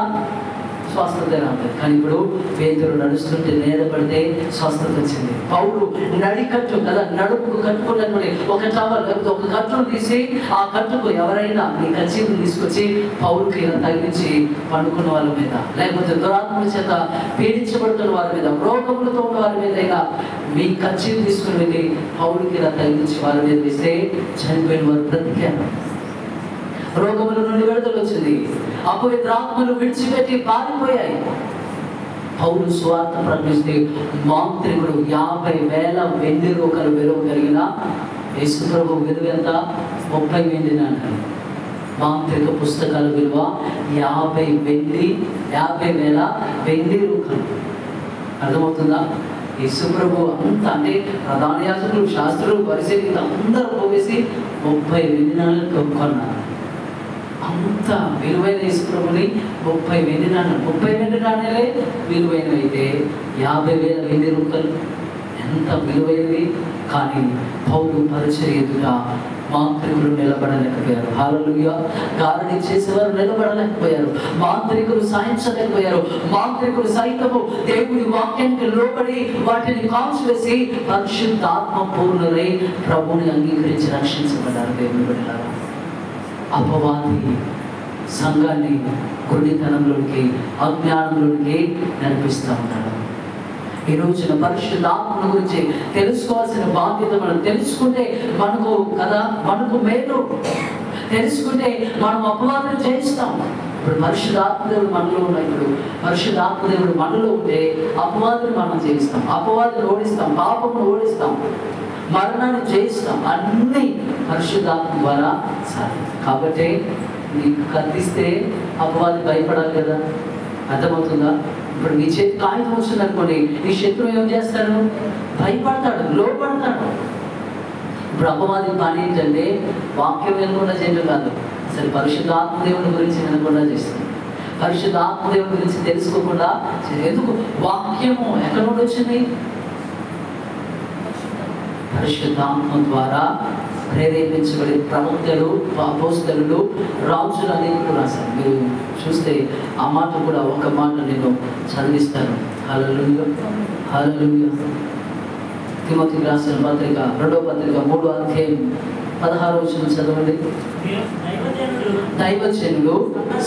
స్వస్థత రాలేదు. కానీ ఇప్పుడు పేతురు నడుస్తుంటే నేరపడితే స్వస్థత వచ్చింది. పౌలు నడికట్టు కదా, నడుపుకు కట్టుకున్నటువంటి ఒక టవల్, ఒక కట్టును తీసి ఆ కట్టుకు ఎవరైనా ఈ కచ్చీలు తీసుకొచ్చి పౌలుకి ఇలా తగిలించి పండుకున్న వాళ్ళ మీద, లేకపోతే దురాత్మల చేత పీడించబడుతున్న వారి మీద, రోగములతో ఉన్న వారి మీద అయినా మీ కచ్చీలు తీసుకుని వెళ్ళి పౌలుకి ఇలా తగిలించి వారి మీద వేస్తే చనిపోయిన వారు బ్రతికారు. రోగముల నుండి విడుదల వచ్చింది. అపవిత్రాత్మలు విడిచిపెట్టి పారిపోయాయి. పౌలు సువార్త ప్రకటిస్తే మాంత్రికుడు 50,000 వెండి రూకలు విలువ కలిగిన యేసుప్రభు విలువ ఎంత? 30 వెండి నాణాలు. మాంత్రిక పుస్తకాల విలువ 50,000 వెండి రూకలు. అర్థమవుతుందా? యేసుప్రభు అంత అంటే ప్రధాన యాజకులు, శాస్త్రులు, పరిశీలిత అందరూ పోవేసి 30 వెండి నాణాలు కొనుక్కున్నారు. అంత విలువైన యేసుప్రభుని 30 వెండి నాణాలు, 30 వెండి నాణాలే విలువైనవి అయితే 50,000 వెండి రూకలు ఎంత విలువైనవి. కానీ పౌలు పరిచర్య ఎదుట మాంత్రికులు నిలబడలేకపోయారు. హల్లెలూయా. గారడీ చేసేవారు నిలబడలేకపోయారు. మాంత్రికులు సాయించలేకపోయారు. మాంత్రికులు సైతము దేవుని వాక్యానికి లోబడి వాటిని కాల్చివేసి పరిశుద్ధాత్మ పూర్ణులై ప్రభువుని అంగీకరించి రక్షించబడ్డారు. దేవుని బిడ్డలారా, అపవాది సంఘాన్ని గుడితనంలోనికి, అజ్ఞానంలోనికి నడిపిస్తూ ఉన్నాడు. ఈ రోజున పరిశుద్ధాత్మ గురించి తెలుసుకోవాల్సిన బాధ్యత మనం తెలుసుకుంటే మనకు కదా, మనకు మేలు. తెలుసుకుంటే మనం అపవాదిని జయిస్తాం. ఇప్పుడు పరిశుద్ధాత్మ దేవుడు మనలో ఉన్నాయి. ఇప్పుడు పరిశుద్ధాత్మ దేవుడు మనలో ఉంటే అపవాదిని మనం జయిస్తాం, అపవాదిని ఓడిస్తాం, పాపమును ఓడిస్తాం, మరణాన్ని జయిస్తాం. అన్ని పరిశుద్ధాత్మ ద్వారా సాధ్యం. కాబట్టి నీకు కత్తిస్తే అపవాది భయపడాలి కదా. అర్థమవుతుందా? ఇప్పుడు నీ చేతి కాగితం వచ్చింది అనుకోండి, నీ శత్రువు ఏం చేస్తాడు? భయపడతాడు, లోపడతాడు. ఇప్పుడు అపవాది పని ఏంటంటే వాక్యం వినకుండా చేయడం కాదు, అసలు పరిశుద్ధాత్మ దేవుని గురించి వినకుండా చేస్తుంది. పరిశుద్ధాత్మ దేవుని గురించి తెలుసుకోకుండా ఎందుకు? వాక్యము ఎక్కడ నుండి వచ్చింది? పరిశుద్ధాత్మ ద్వారా ప్రేరేపించబడి ప్రవక్తలు, అపోస్తలులు, రాజులు అనేకులు రాశారు. మీరు చూస్తే ఆ మాట కూడా ఒక మాట నేను చదివిస్తాను. హల్లెలూయా, హల్లెలూయా. తిమోతికి రాసిన పత్రిక 2వ పత్రిక 3వ అధ్యాయం 16వ వచనం చదవండి. దైవజనుడు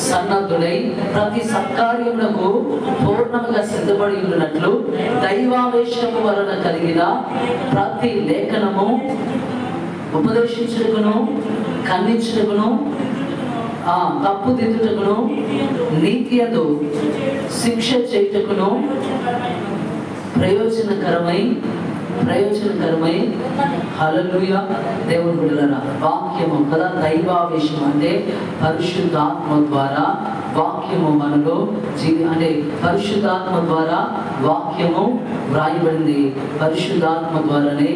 సన్నద్ధుడై ప్రతి సత్కార్యములకు పూర్ణంగా సిద్ధపడి ఉన్నట్లు దైవావేశము వలన కలిగిన ప్రతి లేఖనము ఉపదేశించుటకును, ఖండించుటకును, తప్పు దిద్దుటకును నీతియందు శిక్ష చేయుటకును ప్రయోజనకరమై హల్లెలూయా. దేవుని బిడ్డలారా, వాక్యము కదా దైవావేశం అంటే పరిశుద్ధాత్మ ద్వారా వాక్యము మనలో అంటే పరిశుద్ధాత్మ ద్వారా వాక్యము వ్రాయబడింది. పరిశుద్ధాత్మ ద్వారానే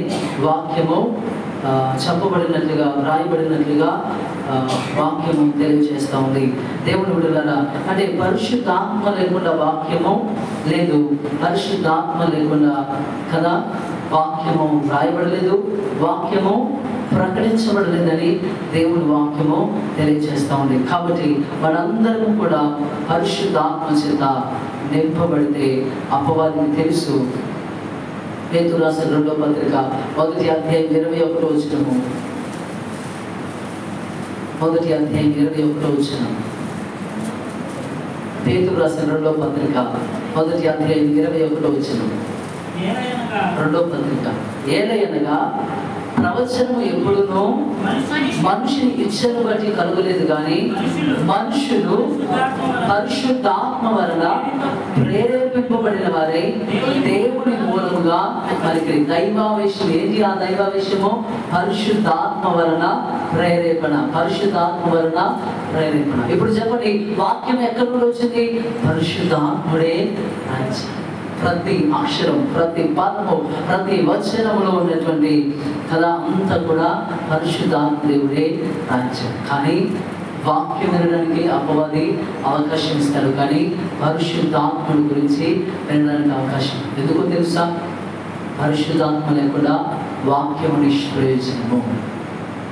వాక్యము చెప్పబడినట్లుగా వ్రాయబడినట్లుగా వాక్యము తెలియజేస్తూ ఉంది. దేవుని బిడ్డలారా, అంటే పరిశుద్ధాత్మ లేకుండా వాక్యము లేదు, పరిశుద్ధాత్మ లేకుండా కదా వాక్యము వ్రాయబడలేదు, వాక్యము ప్రకటించబడలేదని దేవుని వాక్యము తెలియజేస్తూ ఉంది. కాబట్టి మనందరం కూడా పరిశుద్ధాత్మ చేత నింపబడితే అపవాదికి తెలుసు. పేతురు రాసిన 2వ పత్రిక 1వ అధ్యాయం 21వ వచనము. 1వ అధ్యాయం 21వ వచనం. పేతురు రాసిన 2వ పత్రిక 1వ అధ్యాయం 21వ వచనం. 2వ పత్రిక. ఏలయనగా ప్రవచనము ఎప్పుడునూ మనుషుని ఇచ్చను బట్టి కలుగలేదు, కానీ మనుషులు పరిశుద్ధాత్మ వలన ప్రేరేపింపబడిన వారై దేవుని మూలముగా పలికిరి. దైవావేశం ఏంటి? ఆ దైవావేశము పరిశుద్ధాత్మ వలన ప్రేరేపణ. పరిశుద్ధాత్మ వలన ప్రేరేపణ. ఇప్పుడు చెప్పండి, వాక్యం ఎక్కడి నుండి వచ్చింది? పరిశుద్ధాత్ముడే రాజ్యం. ప్రతి అక్షరం, ప్రతి పదము, ప్రతి వచనములో ఉన్నటువంటి కదా అంతా కూడా పరిశుద్ధాత్మ దేవుడే రాజ్యం. కానీ వాక్యం వినడానికి అపవాది అవకాశం ఇస్తాడు, కానీ పరిశుద్ధాత్ముడి గురించి వినడానికి అవకాశం. ఎందుకో తెలుసా? పరిశుద్ధాత్మ లేకుండా వాక్యము నిష్ప్రయోజనము.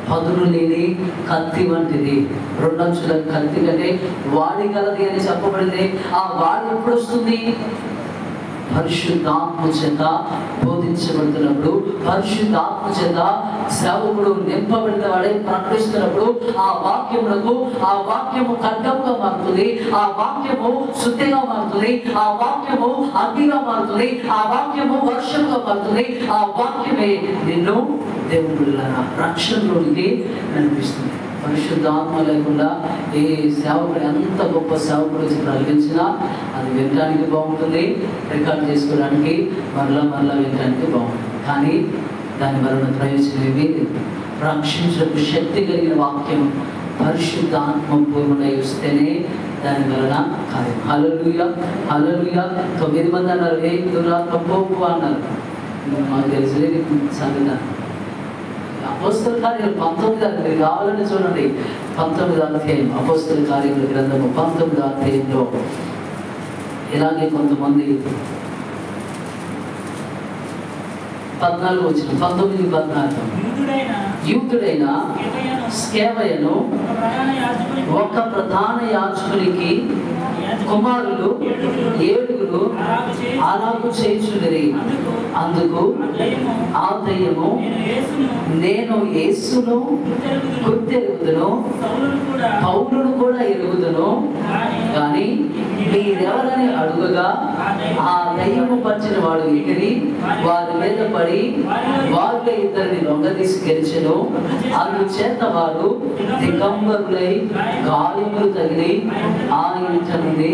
పదులు లేని కత్తి వంటిది. 2 అంచుల కత్తి కంటే వాడిగలది అని చెప్పబడింది. ఆ వాడి ఎప్పుడు వస్తుంది? పరిశుద్ధాత్మ చేత బోధించబడుతున్నప్పుడు, పరిశుద్ధాత్మ చేత సేవకుడు నింపబడిన వాడే ప్రకటిస్తున్నప్పుడు ఆ వాక్యము ఖడ్గంగా మారుతుంది, ఆ వాక్యము శుద్ధిగా మారుతుంది, ఆ వాక్యము అగ్నిగా మారుతుంది, ఆ వాక్యము వర్షంగా మారుతుంది. ఆ వాక్యమే నిన్ను దేవుని బిడ్డలారా రక్షణలోనికి నడిపిస్తుంది. పరిశుద్ధాత్మ లేకుండా ఏ సేవకుడు ఎంత గొప్ప సేవకుడు ప్రకటించినా అది వినడానికి బాగుంటుంది, రికార్డ్ చేసుకోవడానికి మరలా వినడానికి బాగుంటుంది, కానీ దాని వలన ప్రయోజనం ఏమీ లేదు. రక్షించడానికి శక్తి కలిగిన వాక్యం పరిశుద్ధాత్మ పూర్ణమై వస్తేనే దాని వలన కార్యం. హల్లెలూయా, హల్లెలూయా. 9 మంది అన్నారు, ఏ దురాత్మ పోపు అన్నారు. మాకు తెలిసలేదు సంగతి. అపోస్తల కార్యాలు 19 మీరు కావాలని చూడండి. 19వ అధ్యాయం అపోస్తల కార్యముల గ్రంథము 19వ అధ్యాయంలో ఇలాగే కొంతమంది 14 వచ్చిన 19-14 యూదుడైన స్కేవయను ఒక ప్రధాన యాజకునికి కుమారులు 7 అలాగు చేయుచుండిరి. అందుకు ఆ దయ్యము, నేను యేసును గుర్తెరుగుదును, పౌలును కూడా ఎరుగుదును, కానీ మీరెవరని అడుగగా ఆ దయ్యము పట్టిన వాడు ఎగిరి వారి మీద పడి వారిలో 2 లొంగదీసి గెలిచెను. అందుచేత వారు దిగంబరులై గాయములు తగిలి ఆ ఇంట నుండి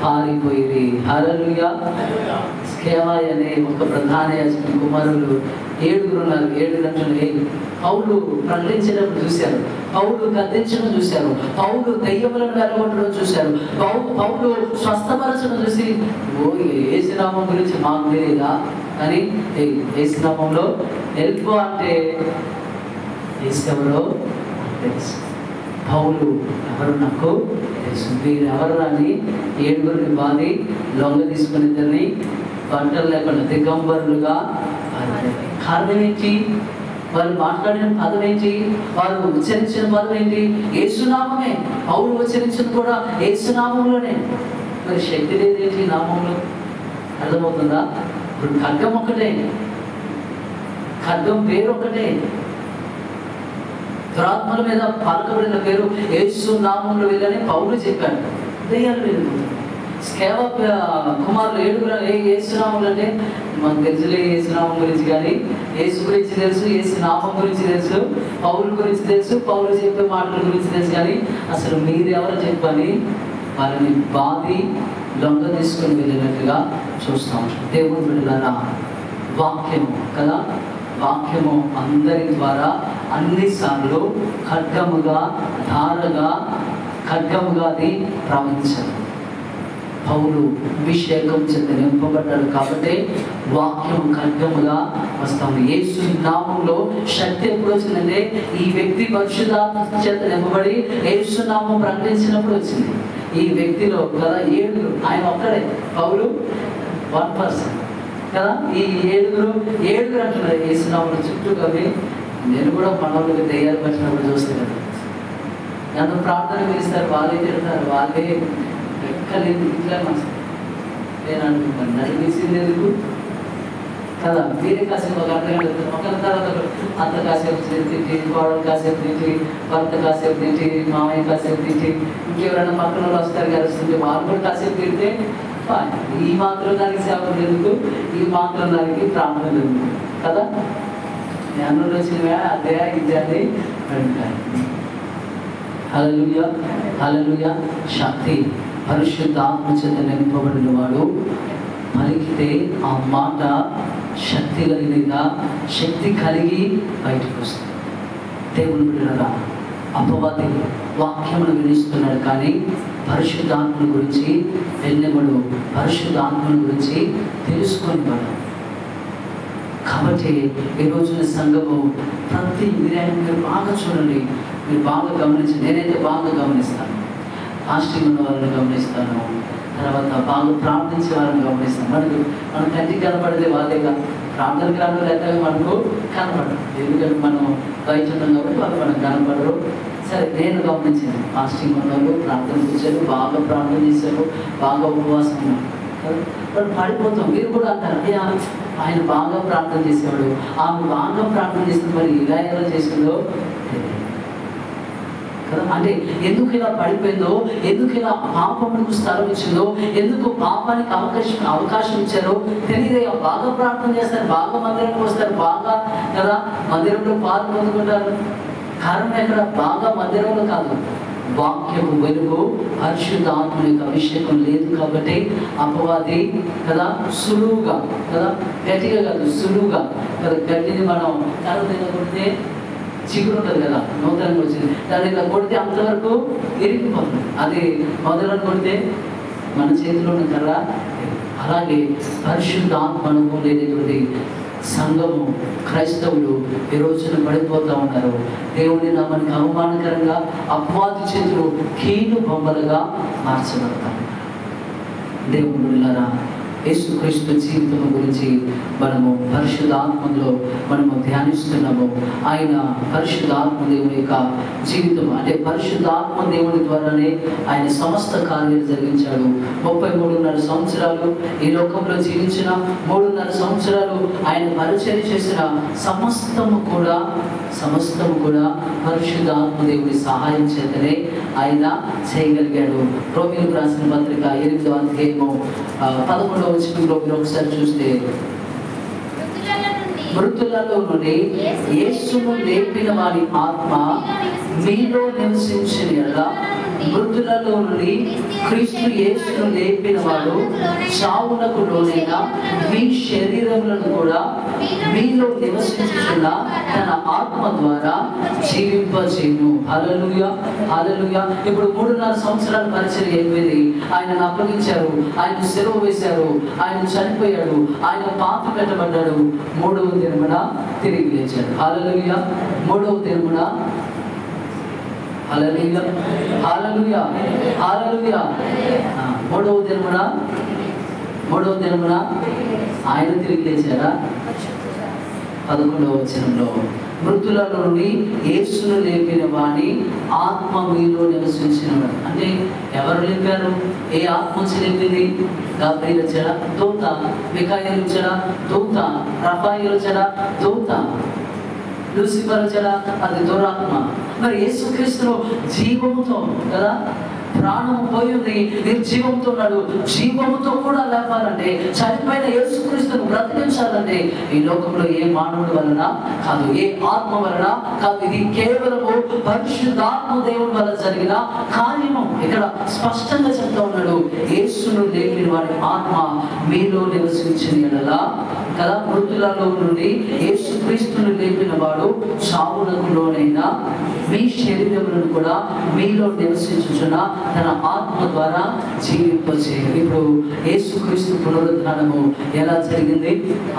పారిపోయి. హల్లెలూయా. స్కేవాయ అనే ఒక ప్రధాన యాజకుని కుమారులు 7 ఉన్నారు. 7 గంటలు పౌలు ప్రకటించినప్పుడు చూశారు, పౌలు గద్దించడం చూశారు, పౌలు దయ్యములను వెలగొట్టడం చూశారు, పౌలు స్వస్థపరచడం చూసి, యేసునామం గురించి మాకు తెలియదా? కానీ యేసునామంలో వెళ్ళిపో అంటే ఎవరో తెలుసు. పౌలు ఎవరు నాకు తెలుసు. మీరు ఎవరు అని 7 బాధి లొంగ తీసుకుని 2 బట్టలు లేకుండా దిగంబరులుగా. కారణం ఏంటి? వాళ్ళు మాట్లాడిన పదం ఏంటి? వారు ఉచ్చరించిన పదం ఏంటి? యేసునామమే. పౌలు ఉచ్చరించిన కూడా యేసునామంలోనే. మరి శక్తి లేదేంటి నామంలో? అర్థమవుతుందా? ఇప్పుడు ఖడ్గం ఒకటే, ఖడ్గం పేరు ఒకటే. దురాత్మల మీద పలకబడిన పేరు యేసు నామంలో వెళ్ళని పౌలు చెప్పాడు. దయ్యాలు వెళ్ళిపోతుంది. కేవ కుమారులు 7 యేసునామములు అంటే మనకు తెలుసులే, యేసునామం గురించి. కానీ యేసు గురించి తెలుసు, యేసు నామం గురించి తెలుసు, పౌలు గురించి తెలుసు, పౌలు చెప్పే మాటల గురించి తెలుసు. కానీ అసలు మీరెవరు చెప్పని వారిని బాధి దొంగ తీసుకొని వెళ్ళినట్టుగా చూస్తాం. దేవుని బిడ్డలారా, వాక్యము కదా, వాక్యము అందరి ద్వారా అన్నిసార్లు ఖడ్గముగా ధారగా అది ప్రవహించారు. పౌలు అభిషేకం చేత నింపబడ్డాడు కాబట్టి వాక్యం ఖడ్గముగా వస్తాము. యేసు నామంలో శక్తి ఎప్పుడు వచ్చిందంటే ఈ వ్యక్తి పరిశుద్ధాత్మ చేత నింపబడి యేసు నామం ప్రకటించినప్పుడు వచ్చింది. ఈ వ్యక్తిలో కదా 7 ఆయన ఒక్కడే, పౌలు 1% కదా. ఈ 7 అంటున్నారు యేసు నామంలో చుట్టూ. కవి నేను కూడా మనోళ్ళకి దయ్యాలు పట్టినప్పుడు చూస్తే కదా, నన్ను ప్రార్థన చేస్తారు, వాళ్ళే తిడతారు, వాళ్ళే ఎక్కలేదు, ఇట్లా నేను అనుకుంటాను నడిపించింది ఎందుకు కదా. వేరే కాసేపు ఒక అర్థం ఒకరి తర్వాత అత్త కాసేపు తింటి, కోడలు కాసేపు తింటి, భర్త కాసేపు తింటి, మామయ్య కాసేపు తింటి, ఇంకెవరైనా పక్కన వాళ్ళు వస్తారు కలుస్తుంటే వాళ్ళు కూడా కాసేపు తింటే ఈ మాత్రం దానికి సేవలు ఎందుకు, ఈ మాత్రం దానికి ప్రార్థనలు ఎందుకు కదా. జ్ఞానంలో వచ్చినవా అదే ఇదే అని అంటారు. హల్లెలూయా, హల్లెలూయా. శక్తి పరిశుద్ధాత్మ చేత నింపబడిన వాడు పలికితే ఆ మాట శక్తి కలిగినగా, శక్తి కలిగి బయటకు వస్తుంది. దేవుని బిడ్డలారా, అపవాది వాక్యమును వినిస్తున్నాడు కానీ పరిశుద్ధాత్మ గురించి వెళ్ళేవాడు, పరిశుద్ధాత్మ గురించి తెలుసుకునేవాడు. కాబట్టి ఈ రోజున సంఘము ప్రతి మీరు బాగా చూడండి, మీరు బాగా గమనించండి. నేనైతే బాగా గమనిస్తాను, ఫాస్టింగ్ ఉన్న వాళ్ళని గమనిస్తాను, తర్వాత బాగా ప్రార్థించే వాళ్ళని గమనిస్తాను. మన కంటికి కనపడేది వాళ్ళే కాదు, ప్రార్థన గ్రామంలో అయితే మనకు కనపడరు, ఎందుకంటే మనం బయట ఉన్నాం కాబట్టి వాళ్ళు మనకు కనపడరు. సరే, నేను గమనించాను ఫాస్టింగ్ ఉన్నవాళ్ళు ప్రార్థన చేశారు, బాగా ప్రార్థన చేశారు, బాగా ఉపవాసం ఉన్నారు. వాళ్ళు పడిపోతాం. మీరు కూడా అంటారు, అయ్యా ఆయన బాగా ప్రార్థన చేసేవాడు, ఆమె బాగా ప్రార్థన చేసిన, మరి ఇలా ఎలా చేసిందో కదా. అంటే ఎందుకు ఇలా పడిపోయిందో, ఎందుకు ఇలా పాపములకు స్థలం ఇచ్చిందో, ఎందుకు పాపానికి అవకాశం ఇచ్చారో తెలియదే. బాగా ప్రార్థన చేస్తారు, బాగా మందిరంలో వస్తారు, బాగా కదా మందిరంలో పాలు పొందుకుంటారు. కారణం ఎక్కడ? బాగా మందిరంలో కాదు, వాక్యము వెలుగు పరిశుద్ధాత్మ యొక్క అభిషేకం లేదు కాబట్టి అపవాది కదా సులువుగా కదా, గట్టిగా కాదు సులువుగా కదా. గట్టిని మనం కరువు కొడితే చిగురు ఉంటుంది కదా, నూతనంగా వచ్చింది, దాన్ని ఇలా కొడితే అంతవరకు ఇరిగిపోతుంది. అది మొదలను కొడితే మన చేతిలో ఉన్న కర్ర. అలాగే పరిశుద్ధాత్మ అనుభవం లేనటువంటి సంఘము, క్రైస్తవులు ఈ రోజున పడిపోతూ ఉన్నారు. దేవుని నామానికి అవమానకరంగా అపవాది చేతులు కీలు బొమ్మలుగా మార్చబడతారు. దేవుడులారా, యేసుక్రీస్తు జీవితం గురించి మనము పరిశుద్ధాత్మలో మనము ధ్యానిస్తున్నాము. ఆయన పరిశుద్ధాత్మ దేవుని యొక్క జీవితం, అంటే పరిశుద్ధాత్మ దేవుని ద్వారానే ఆయన సమస్త కార్యాలు జరిగించాడు. 33.5 సంవత్సరాలు ఈ లోకంలో జీవించిన, 3.5 సంవత్సరాలు ఆయన పరిచయం చేసిన సమస్తము కూడా పరిశుద్ధాత్మ దేవుని సహాయం చేతనే ఆయన చేయగలిగాడు. రోమీయులకు రాసిన పత్రిక 8వ అధ్యాయము 11వ వచనంలో మీరు ఒకసారి చూస్తే, మృతులలో నుండి యేసును లేపిన వారి ఆత్మ మీలో నివసించిన యెడల, మృతులలో నుండి క్రీస్తు యేసును లేపిన వాడు చావునకు లోనైన మీ శరీరములను కూడా మీలో నివసించుచున్న తన ఆత్మ ద్వారా జీవింపజేయును. హల్లెలూయా, హల్లెలూయా. ఇప్పుడు 3.5 సంవత్సరాల పరిచయం అయిపోయింది. ఆయనను అప్పగించారు, ఆయన సెలవు వేశారు, ఆయన చనిపోయాడు, ఆయన పాతి పెట్టబడ్డాడు. 3వ దినమున తిరిగి లేచాడు. హల్లెలూయా. 3వ దినమున హల్లెలూయా, హల్లెలూయా, హల్లెలూయా. 3వ దినమున ఆయన తిరిగి లేచారా? 11వ వచనంలో, మృతులలో నుండి యేసును లేపిన వాని ఆత్మ మీలో నివసించినవాడు. అంటే ఎవరు లేపారు? ఏ ఆత్మ వచ్చి లేపింది? గాబ్రియల్ వచ్చాడా? దూత. మిఖాయేలు వచ్చాడా? దూత. రఫాయేలు వచ్చాడా? దూత. లూసిఫర్ వచ్చాడా? అది దురాత్మ. మరి యేసుక్రీస్తులో జీవముతో కదా ప్రాణము పోయింది, నిర్జీవంతో ఉన్నాడు. జీవముతో కూడా లేపాలంటే, చనిపోయిన యేసుక్రీస్తును బ్రతికించాలంటే ఈ లోకంలో ఏ మానవుడి వలన కాదు, ఏ ఆత్మ వలన కాదు. ఇది కేవలము పరిశుద్ధాత్మ దేవుని వల్ల జరిగిన కార్యము. ఇక్కడ స్పష్టంగా చెప్తా ఉన్నాడు, యేసును లేపిన వారి ఆత్మ మీలో నివసించిన యెడల కదా, మృతులలో నుండి యేసుక్రీస్తును లేపిన వాడు చావునకు లోనైన మీ శరీరములను కూడా మీలో నివసించుచున్న తన ఆత్మ ద్వారా జీవింపచేయు. ఇప్పుడు యేసుక్రీస్తు పునరుద్ధానము ఎలా జరిగింది?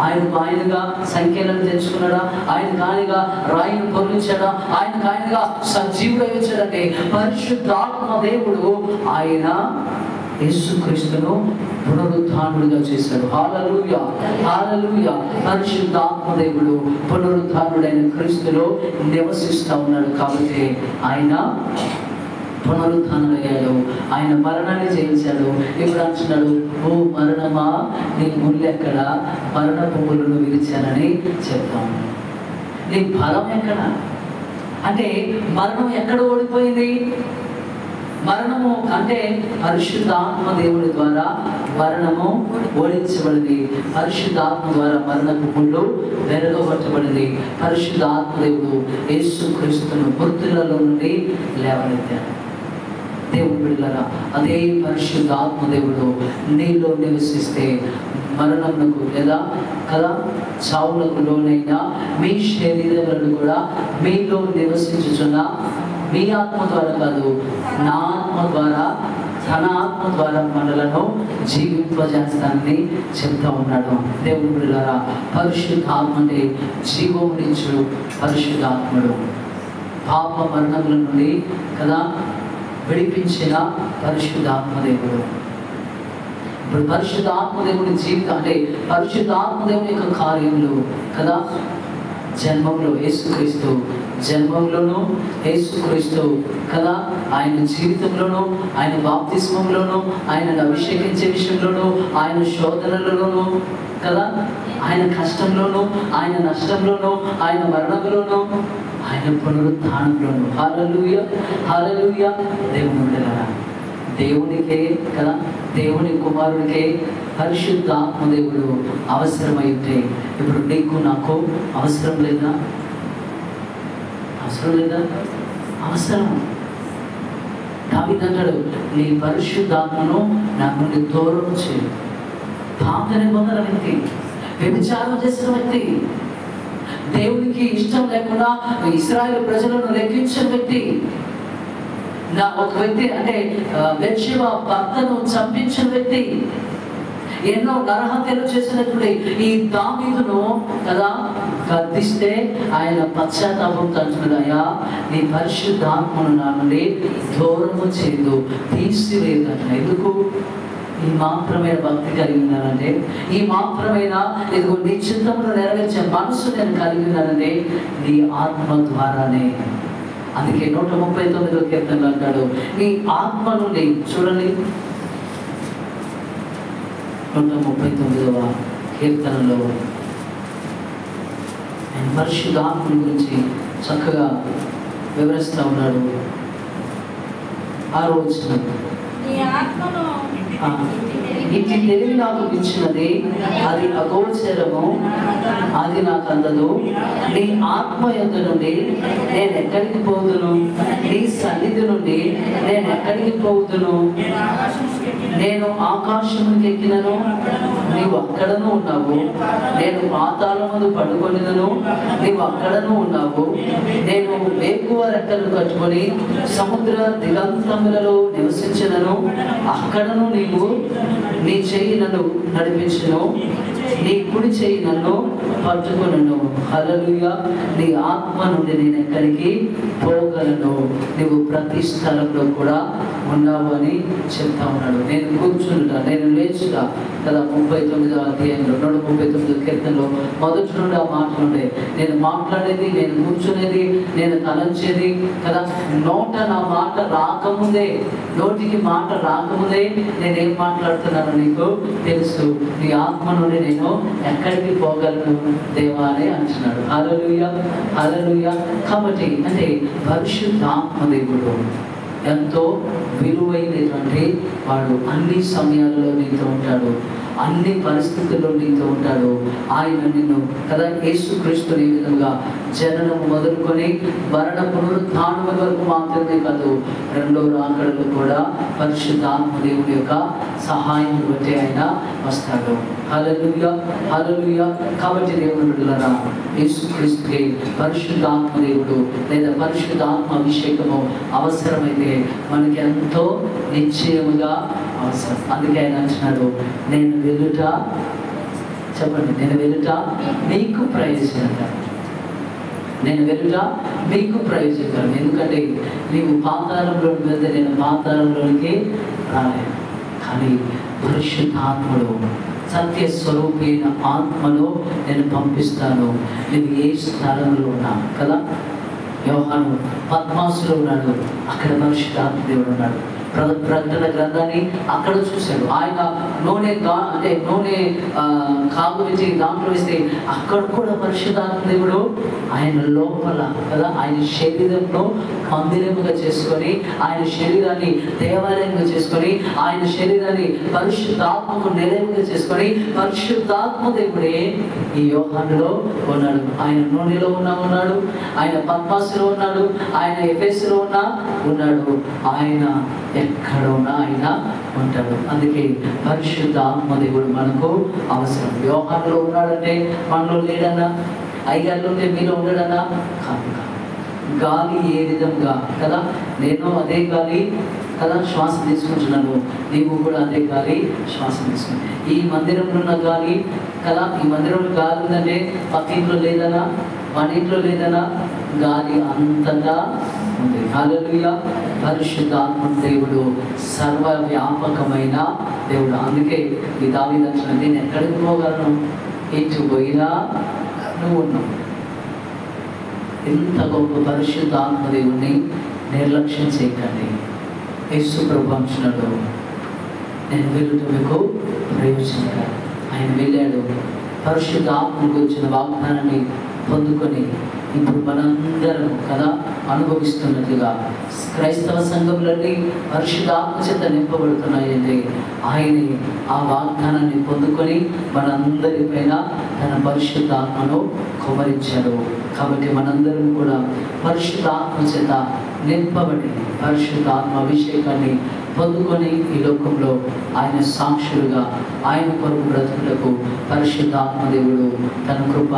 ఆయనగా సంఖ్యలను తెచ్చుకున్నాడా? ఆయనగా రాయిని పొందించాడా? ఆయనగా సజీవుడై వచ్చాడంటే పరిశుద్ధాత్మ దేవుడు ఆయన యేసుక్రీస్తును పునరుద్ధానుడిగా చేశాడు. హల్లెలూయా, హల్లెలూయా. పరిశుద్ధాత్మ దేవుడు పునరుద్ధానుడైన క్రీస్తులో నివసిస్తూ ఉన్నాడు. కాబట్టి ఆయన పునరుద్ధానుడయ్యాడు, ఆయన మరణాన్ని జయించాడు. ఇప్పుడు అంటున్నాడు, ఓ మరణమా నీ ముళ్ళు ఎక్కడ? మరణపు ముళ్ళను విరిచానని చెప్తా ఉన్నాడు. నీ బలం ఎక్కడ అంటే మరణం ఎక్కడ ఓడిపోయింది? మరణము అంటే పరిశుద్ధాత్మ దేవుడి ద్వారా మరణము ఓడించబడింది. పరిశుద్ధాత్మ ద్వారా మరణపు ముళ్ళు వెరగొట్టబడింది. పరిశుద్ధాత్మ దేవుడు యేసుక్రీస్తును మృతులలో నుండి లేవనెత్తాడు. దేవుని బిడ్డలారా, అదే పరిశుద్ధాత్మ దేవుడు నీలో నివసిస్తే మరణమునకు లేదా కదా చావులకు లోనైన మీ శరీరములను కూడా మీలో నివసించుచున్న మీ ఆత్మ ద్వారా కాదు, నా ఆత్మ ద్వారా, తన ఆత్మ ద్వారా మనలను జీవింపజేస్తానని చెప్తా ఉన్నాడు. దేవుని బిడ్డలారా, పరిశుద్ధాత్మ అంటే జీవమునిచ్చుడు పరిశుద్ధాత్ముడు. పాప మరణముల నుండి కదా విడిపించిన పరిశుద్ధాత్మ దేవుడు. ఇప్పుడు పరిశుద్ధాత్మ దేవుని జీవితం అంటే పరిశుద్ధాత్మ దేవుని యొక్క కార్యములు కదా, జన్మంలో యేసుక్రీస్తు జన్మంలోనూ, యేసుక్రీస్తు కదా ఆయన జీవితంలోనూ, ఆయన బాప్తిస్మంలోనూ, ఆయనను అభిషేకించే విషయంలోనూ, ఆయన శోధనలలోనూ కదా, ఆయన కష్టంలోనూ, ఆయన నష్టంలోనూ, ఆయన మరణంలోనూ, ఆయన పునరుద్ధానంలోనూ. హల్లెలూయా, హల్లెలూయా. దేవుని బిడ్డలారా, దేవునికే కదా, దేవుని కుమారుడికే పరిశుద్ధాత్మ దేవుడు అవసరమైతే ఇప్పుడు నీకు నాకు అవసరం లేదా? అవసరం లేదా? అవసరం. దావీదు అంటాడు, నీ పరిశుద్ధాత్మను నా నుండి దూరం చేయి. పాపని పొందిన వ్యక్తి, వ్యభిచారం చేసిన వ్యక్తి, దేవునికి ఇష్టం లేకుండా ఇశ్రాయేలు ప్రజలను లెక్కించిన వ్యక్తి, ఒక వ్యక్తి అంటే బెత్షెబా భర్తను చంపించిన వ్యక్తి, ఎన్నో నరహత్యలు చేసినటువంటి ఈ దావీదును కదా గద్దిస్తే ఆయన పశ్చాత్తాపంతో అంటున్నాడు, అయ్యా నీ పరిశుద్ధాత్మను నా నుండి దూరము చేయదు, తీసివేయదు అంటున్నా. ఎందుకు? ఈ మాత్రమైన భక్తి కలిగి ఉన్నానంటే, ఈ మాత్రమైన ఇదిగో నీ చిత్తమును నెరవేర్చే మనసు నేను కలిగి ఉన్నానంటే నీ ఆత్మ ద్వారానే. అందుకే 139వ కీర్తనలో అంటాడు, నీ ఆత్మ నుండి చూడండి, 139వ కీర్తనలో ఆయన పరిశుద్ధాత్మ గురించి చక్కగా వివరిస్తూ ఉన్నాడు. ఆ రోజున ఇట్టి తెలివి నాకు ఇచ్చినది, అది అగోచరము, అది నాకు అందదు. నీ ఆత్మ యొద్ద నుండి నేను ఎక్కడికి పోదును? నీ సన్నిధి నుండి నేను ఎక్కడికి పోదును? నేను ఆకాశమునికి ఎక్కినను, నీవు అక్కడను ఉన్నావు. నేను పాతాళమును పడుకొనినను, నీవు అక్కడను ఉన్నావు. నేను వేకువ రెక్కలు కట్టుకొని సముద్ర దిగంతములలో నివసించినను, అక్కడను నీవు నీ చెయ్యి నన్ను నడిపించును, నీ కుడి చెయ్యి నన్ను పట్టుకొనును. హల్లెలూయా. నీ ఆత్మ నుండి నేను ఎక్కడికి పోగలను? నువ్వు ప్రతి స్థలంలో కూడా ఉన్నావు అని చెప్తా ఉన్నాడు. నేను కూర్చుంటా, నేను లేచుగా కదా 39వ అధ్యాయంలో 139వ కీర్తనలో మొదటి నుండి ఆ మాటలు ఉండే, నేను మాట్లాడేది, నేను కూర్చునేది, నేను తలంచేది కదా, నోట నా మాట రాకముందే, నోటికి మాట రాకముందే నేనేం మాట్లాడుతున్నాను నీకు తెలుసు. నీ ఆత్మ నుండి నేను ఎక్కడికి పోగలను దేవా అని అంటున్నాడు. హల్లెలూయా, హల్లెలూయా. కాబట్టి అంటే పరిశుద్ధాత్మ దేవుడు ఎంతో విలువైనటువంటి వాడు. అన్ని సమయాల్లో నీతో ఉంటాడు, అన్ని పరిస్థితుల్లో నీతో ఉంటాడు. ఆయన నిన్ను కదా యేసుక్రీస్తుని ఈ విధంగా జననం మొదలుకొని మరణ పునరుత్థానం వరకు మాత్రమే కాదు, రెండో రాకడలో కూడా పరిశుద్ధాత్మ దేవుని యొక్క సహాయం బట్టి ఆయన వస్తాడు. హల్లెలూయా, హల్లెలూయా. కాబట్టి దేవుని బిడ్డలారా, యేసుక్రీస్తుకి పరిశుద్ధాత్మ దేవుడు లేదా పరిశుద్ధాత్మ అభిషేకము అవసరమైతే మనకి ఎంతో నిశ్చయముగా అవసరం. అందుకే ఆయన అంటున్నాడు, నేను వెళ్ళుట, చెప్పండి, నేను వెళ్ళుట మీకు ప్రయోజనకరం, నేను వెళ్ళుట మీకు ప్రయోజనకరం. ఎందుకంటే నీవు పాతాళంలోకి వెళ్తే నేను పాతాళంలోనికి రాలేను, కానీ పరిశుద్ధాత్మలో సత్య స్వరూపైన ఆత్మలో నేను పంపిస్తాను. నేను ఏ స్థలంలో ఉన్నాను కదా, యోహాను పద్మాసులో ఉన్నాడు, అక్కడ పరిశుద్ధాత్మ దేవుడు ఉన్నాడు. ప్రకటన గ్రంథాన్ని అక్కడ చూశాడు. ఆయన నూనె కాగు నుంచి దాంట్లో వేస్తే అక్కడ కూడా పరిశుద్ధాత్మ దేవుడు ఆయన లోపల కదా, ఆయన శరీరంలో మందిరముగా చేసుకొని, ఆయన శరీరాన్ని దేవాలయంగా చేసుకొని, ఆయన శరీరాన్ని పరిశుద్ధాత్మకు నిలయముగా చేసుకొని, పరిశుద్ధాత్మ దేవుడే ఈ యోహానులో ఉన్నాడు. ఆయన నూనెలో ఉన్నాడు, ఆయన పద్మాసులో ఉన్నాడు, ఆయన ఎఫెసులో ఉన్నాడు. ఆయన ఎక్కడ ఉన్నా ఆయన ఉంటాడు. అందుకే పరిశుద్ధాత్మ దేవుడు మనకు అవసరం. యోహానులో ఉన్నాడంటే మనలో లేడన్నా, అయ్యారులో ఉంటే మీలో ఉండడన్నా కాదు. గాలి ఏ విధంగా కదా, నేను అదే గాలి కదా శ్వాస తీసుకుంటున్నాను, నీవు కూడా అదే గాలి శ్వాస తీసుకుంటాను. ఈ మందిరంలో ఉన్న గాలి కదా, ఈ మందిరంలో గాలి ఉందంటే పక్క ఇంట్లో లేదనా, మన ఇంట్లో లేదనా, గాలి అంతటా ఉంది. హల్లెలూయా. పరిశుద్ధాత్మ దేవుడు సర్వవ్యాపకమైన దేవుడు. అందుకే ఈ దావీదు అంటున్నాడు, నేను ఎక్కడికి పోగలను, ఎటు పోయినా నువ్వు ఉన్నావు. ఇంత గొప్ప పరిశుద్ధాత్మ దేవుణ్ణి నిర్లక్ష్యం చేయకండి. యేసు ప్రభు అంటున్నాడు, నేను వెళ్ళుట మీకు ప్రయోజనకరం. ఆయన వెళ్ళాడు, పరిశుద్ధాత్మకు వచ్చిన వాగ్దానాన్ని పొందుకొని ఇప్పుడు మనందరం కదా అనుభవిస్తున్నట్లుగా క్రైస్తవ సంఘములన్నీ పరిశుద్ధాత్మ చేత నింపబడుతున్నాయంటే ఆయన ఆ వాగ్దానాన్ని పొందుకొని మనందరిపైన తన పరిశుద్ధాత్మను కుమరించాడు. కాబట్టి మనందరం కూడా పరిశుద్ధాత్మ చేత నింపబడి పరిశుద్ధాత్మ అభిషేకాన్ని పొందుకొని ఈ లోకంలో ఆయన సాక్షులుగా ఆయన కొరకు బ్రతుకులకు పరిశుద్ధాత్మ దేవుడు తన కృప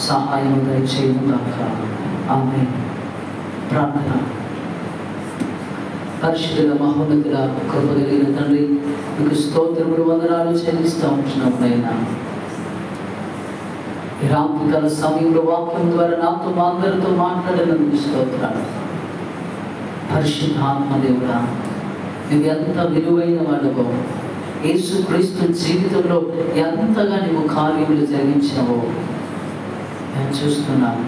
సహాయం దయచేయుగాక. ఆమేన్. ప్రార్థన. పరిశుద్ధుల మహోన్నతుల కృప కలిగిన తండ్రి, మీకు స్తోత్రములు వందనాలు చెల్లిస్తూ ఉంటున్నాయినా. ఈ రాత్రికాల సమయంలో వాక్యం ద్వారా నాతో మా అందరితో మాట్లాడినందుకు స్తోత్రాలు. పరిశుద్ధాత్మ దేవుడా, నువ్వు ఎంత విలువైన వాడవో, యేసుక్రీస్తు జీవితంలో ఎంతగా నువ్వు కార్యములు జరిగించావో నేను చూస్తున్నాను.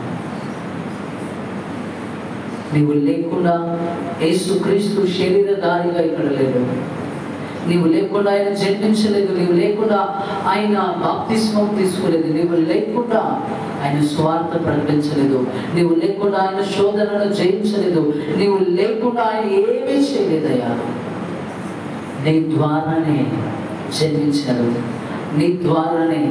నీవు లేకుండా యేసుక్రీస్తు శరీరధారిగా ఇక్కడ లేడు. నీవు లేకుండా ఆయన జన్మించలేదు, నీవు లేకుండా ఆయన బాప్తిస్మం తీసుకోలేదు, నీవు లేకుండా ఆయన స్వార్థ ప్రకటించలేదు, నీవు లేకుండా ఆయన శోధనను జయించలేదు, నీవు లేకుండా ఆయన ఏమీ చేయలేదయ్యా. నీ ద్వారానే జన్మించాడు, నీ ద్వారానే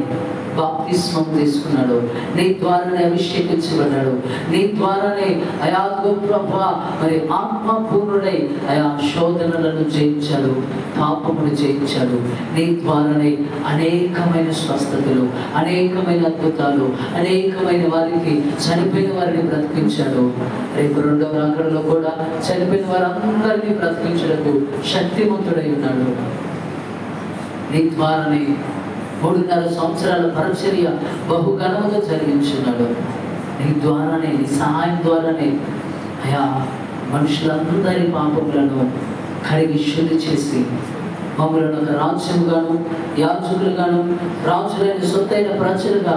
బాప్తిస్మం తీసుకున్నాడు, నీ ద్వారానే అభిషేకించబడ్డాడు, నీ ద్వారానే అయా గొప్ప మరి ఆత్మపూర్ణుడై అయా శోధనలను జయించాడు, పాపమును జయించాడు. నీ ద్వారానే అనేకమైన స్వస్థతలు, అనేకమైన అద్భుతాలు, అనేకమైన వారికి చనిపోయిన వారిని బ్రతికించాడు. రేపు రెండవ రాకడలో కూడా చనిపోయిన వారందరినీ బ్రతికించడానికి శక్తివంతుడై ఉన్నాడు. నీ ద్వారానే 3.5 సంవత్సరాల పరిచర్య బహుఘనముగా జరిగించున్నాడు. నీ ద్వారానే, నీ సహాయం ద్వారానే అయా మనుషులందరి పాపములను కడిగి శుద్ధి చేసి మమ్మల్ని ఒక రాజ్యముగాను, యాజకులుగాను, రాజులైన సొత్తైన ప్రజలుగా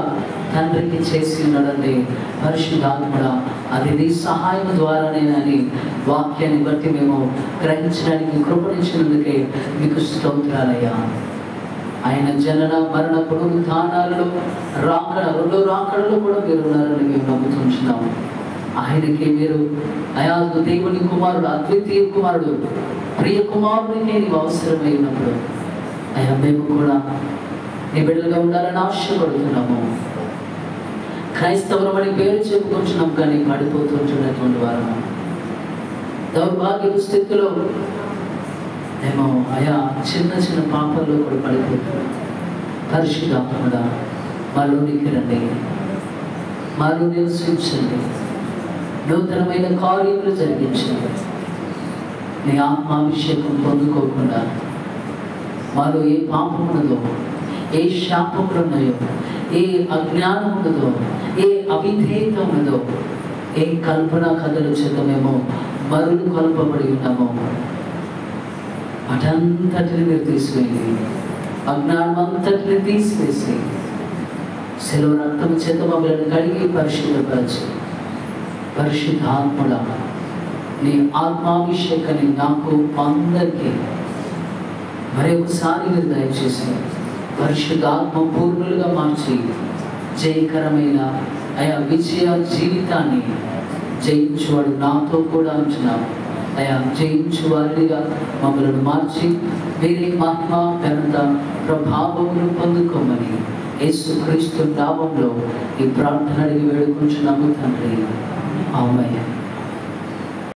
తండ్రికి చేసి ఉన్నాడండి. పరిశుద్ధాత్ముడా, అది నీ సహాయం ద్వారానేనని వాక్యాన్ని బట్టి మేము గ్రహించడానికి కృపణించినందుకే మీకు స్తోత్రాలయ్యా. ఆయన జనన మరణ పునరుత్థానాలలో రెండో రాకడలో కూడా మీరు ఉన్నారని మేము నమ్ముతుంటున్నాము. ఆయనకి మీరు అయా దేవుని కుమారుడు, అద్వితీయ కుమారుడు, ప్రియ కుమారుడికి నీవు అవసరమై ఉన్నప్పుడు అయా మేము కూడా నీ బిడ్డలుగా ఉండాలని ఆశపడుతున్నాము. క్రైస్తవులం అని పేరు చెప్పుకుంటున్నాం కానీ పడిపోతుంటున్నటువంటి వారము, దౌర్భాగ్య స్థితిలో మేము అయా చిన్న చిన్న పాపల్లో కూడా పడిపోతున్నాం. పరిశుద్ధాత్ముడా మాలోనికి రండి, మాలో నివసించండి, నూతనమైన కార్యములు జరిగించండి. నీ ఆత్మాభిషేకం పొందుకోకుండా మాలో ఏ పాపం ఉన్నదో, ఏ శాపములు ఉన్నాయో, ఏ అజ్ఞానం ఉన్నదో, ఏ అవిధేయత ఉన్నదో, ఏ కల్పన కథలు చేత మేము మరులు కల్పబడి ఉన్నామో అటంతటిని మీరు తీసివేయండి. అజ్ఞానం అంతటిని తీసివేసి సెలవు రక్తం చేత మమ్మల్ని కడిగి పరిశుద్ధపరచు. పరిశుద్ధాత్ముడా నీ ఆత్మాభిషేకాన్ని నాకు అందరికీ మరొకసారి మీరు దయచేసి పరిశుద్ధాత్మ పూర్ణులుగా మార్చి జయకరమైన అయా విజయ జీవితాన్ని జయించువాడు నాతో కూడా ఉంటున్నాను. అయా జయించు వారిగా మమ్మల్ని మార్చి వేరే మహిమ ఘనత ప్రభావమును పొందుకోమని యేసుక్రీస్తు నామములో ఈ ప్రార్థన అడిగి వేడుకుంటున్నాము తండ్రి. ఆమేన్.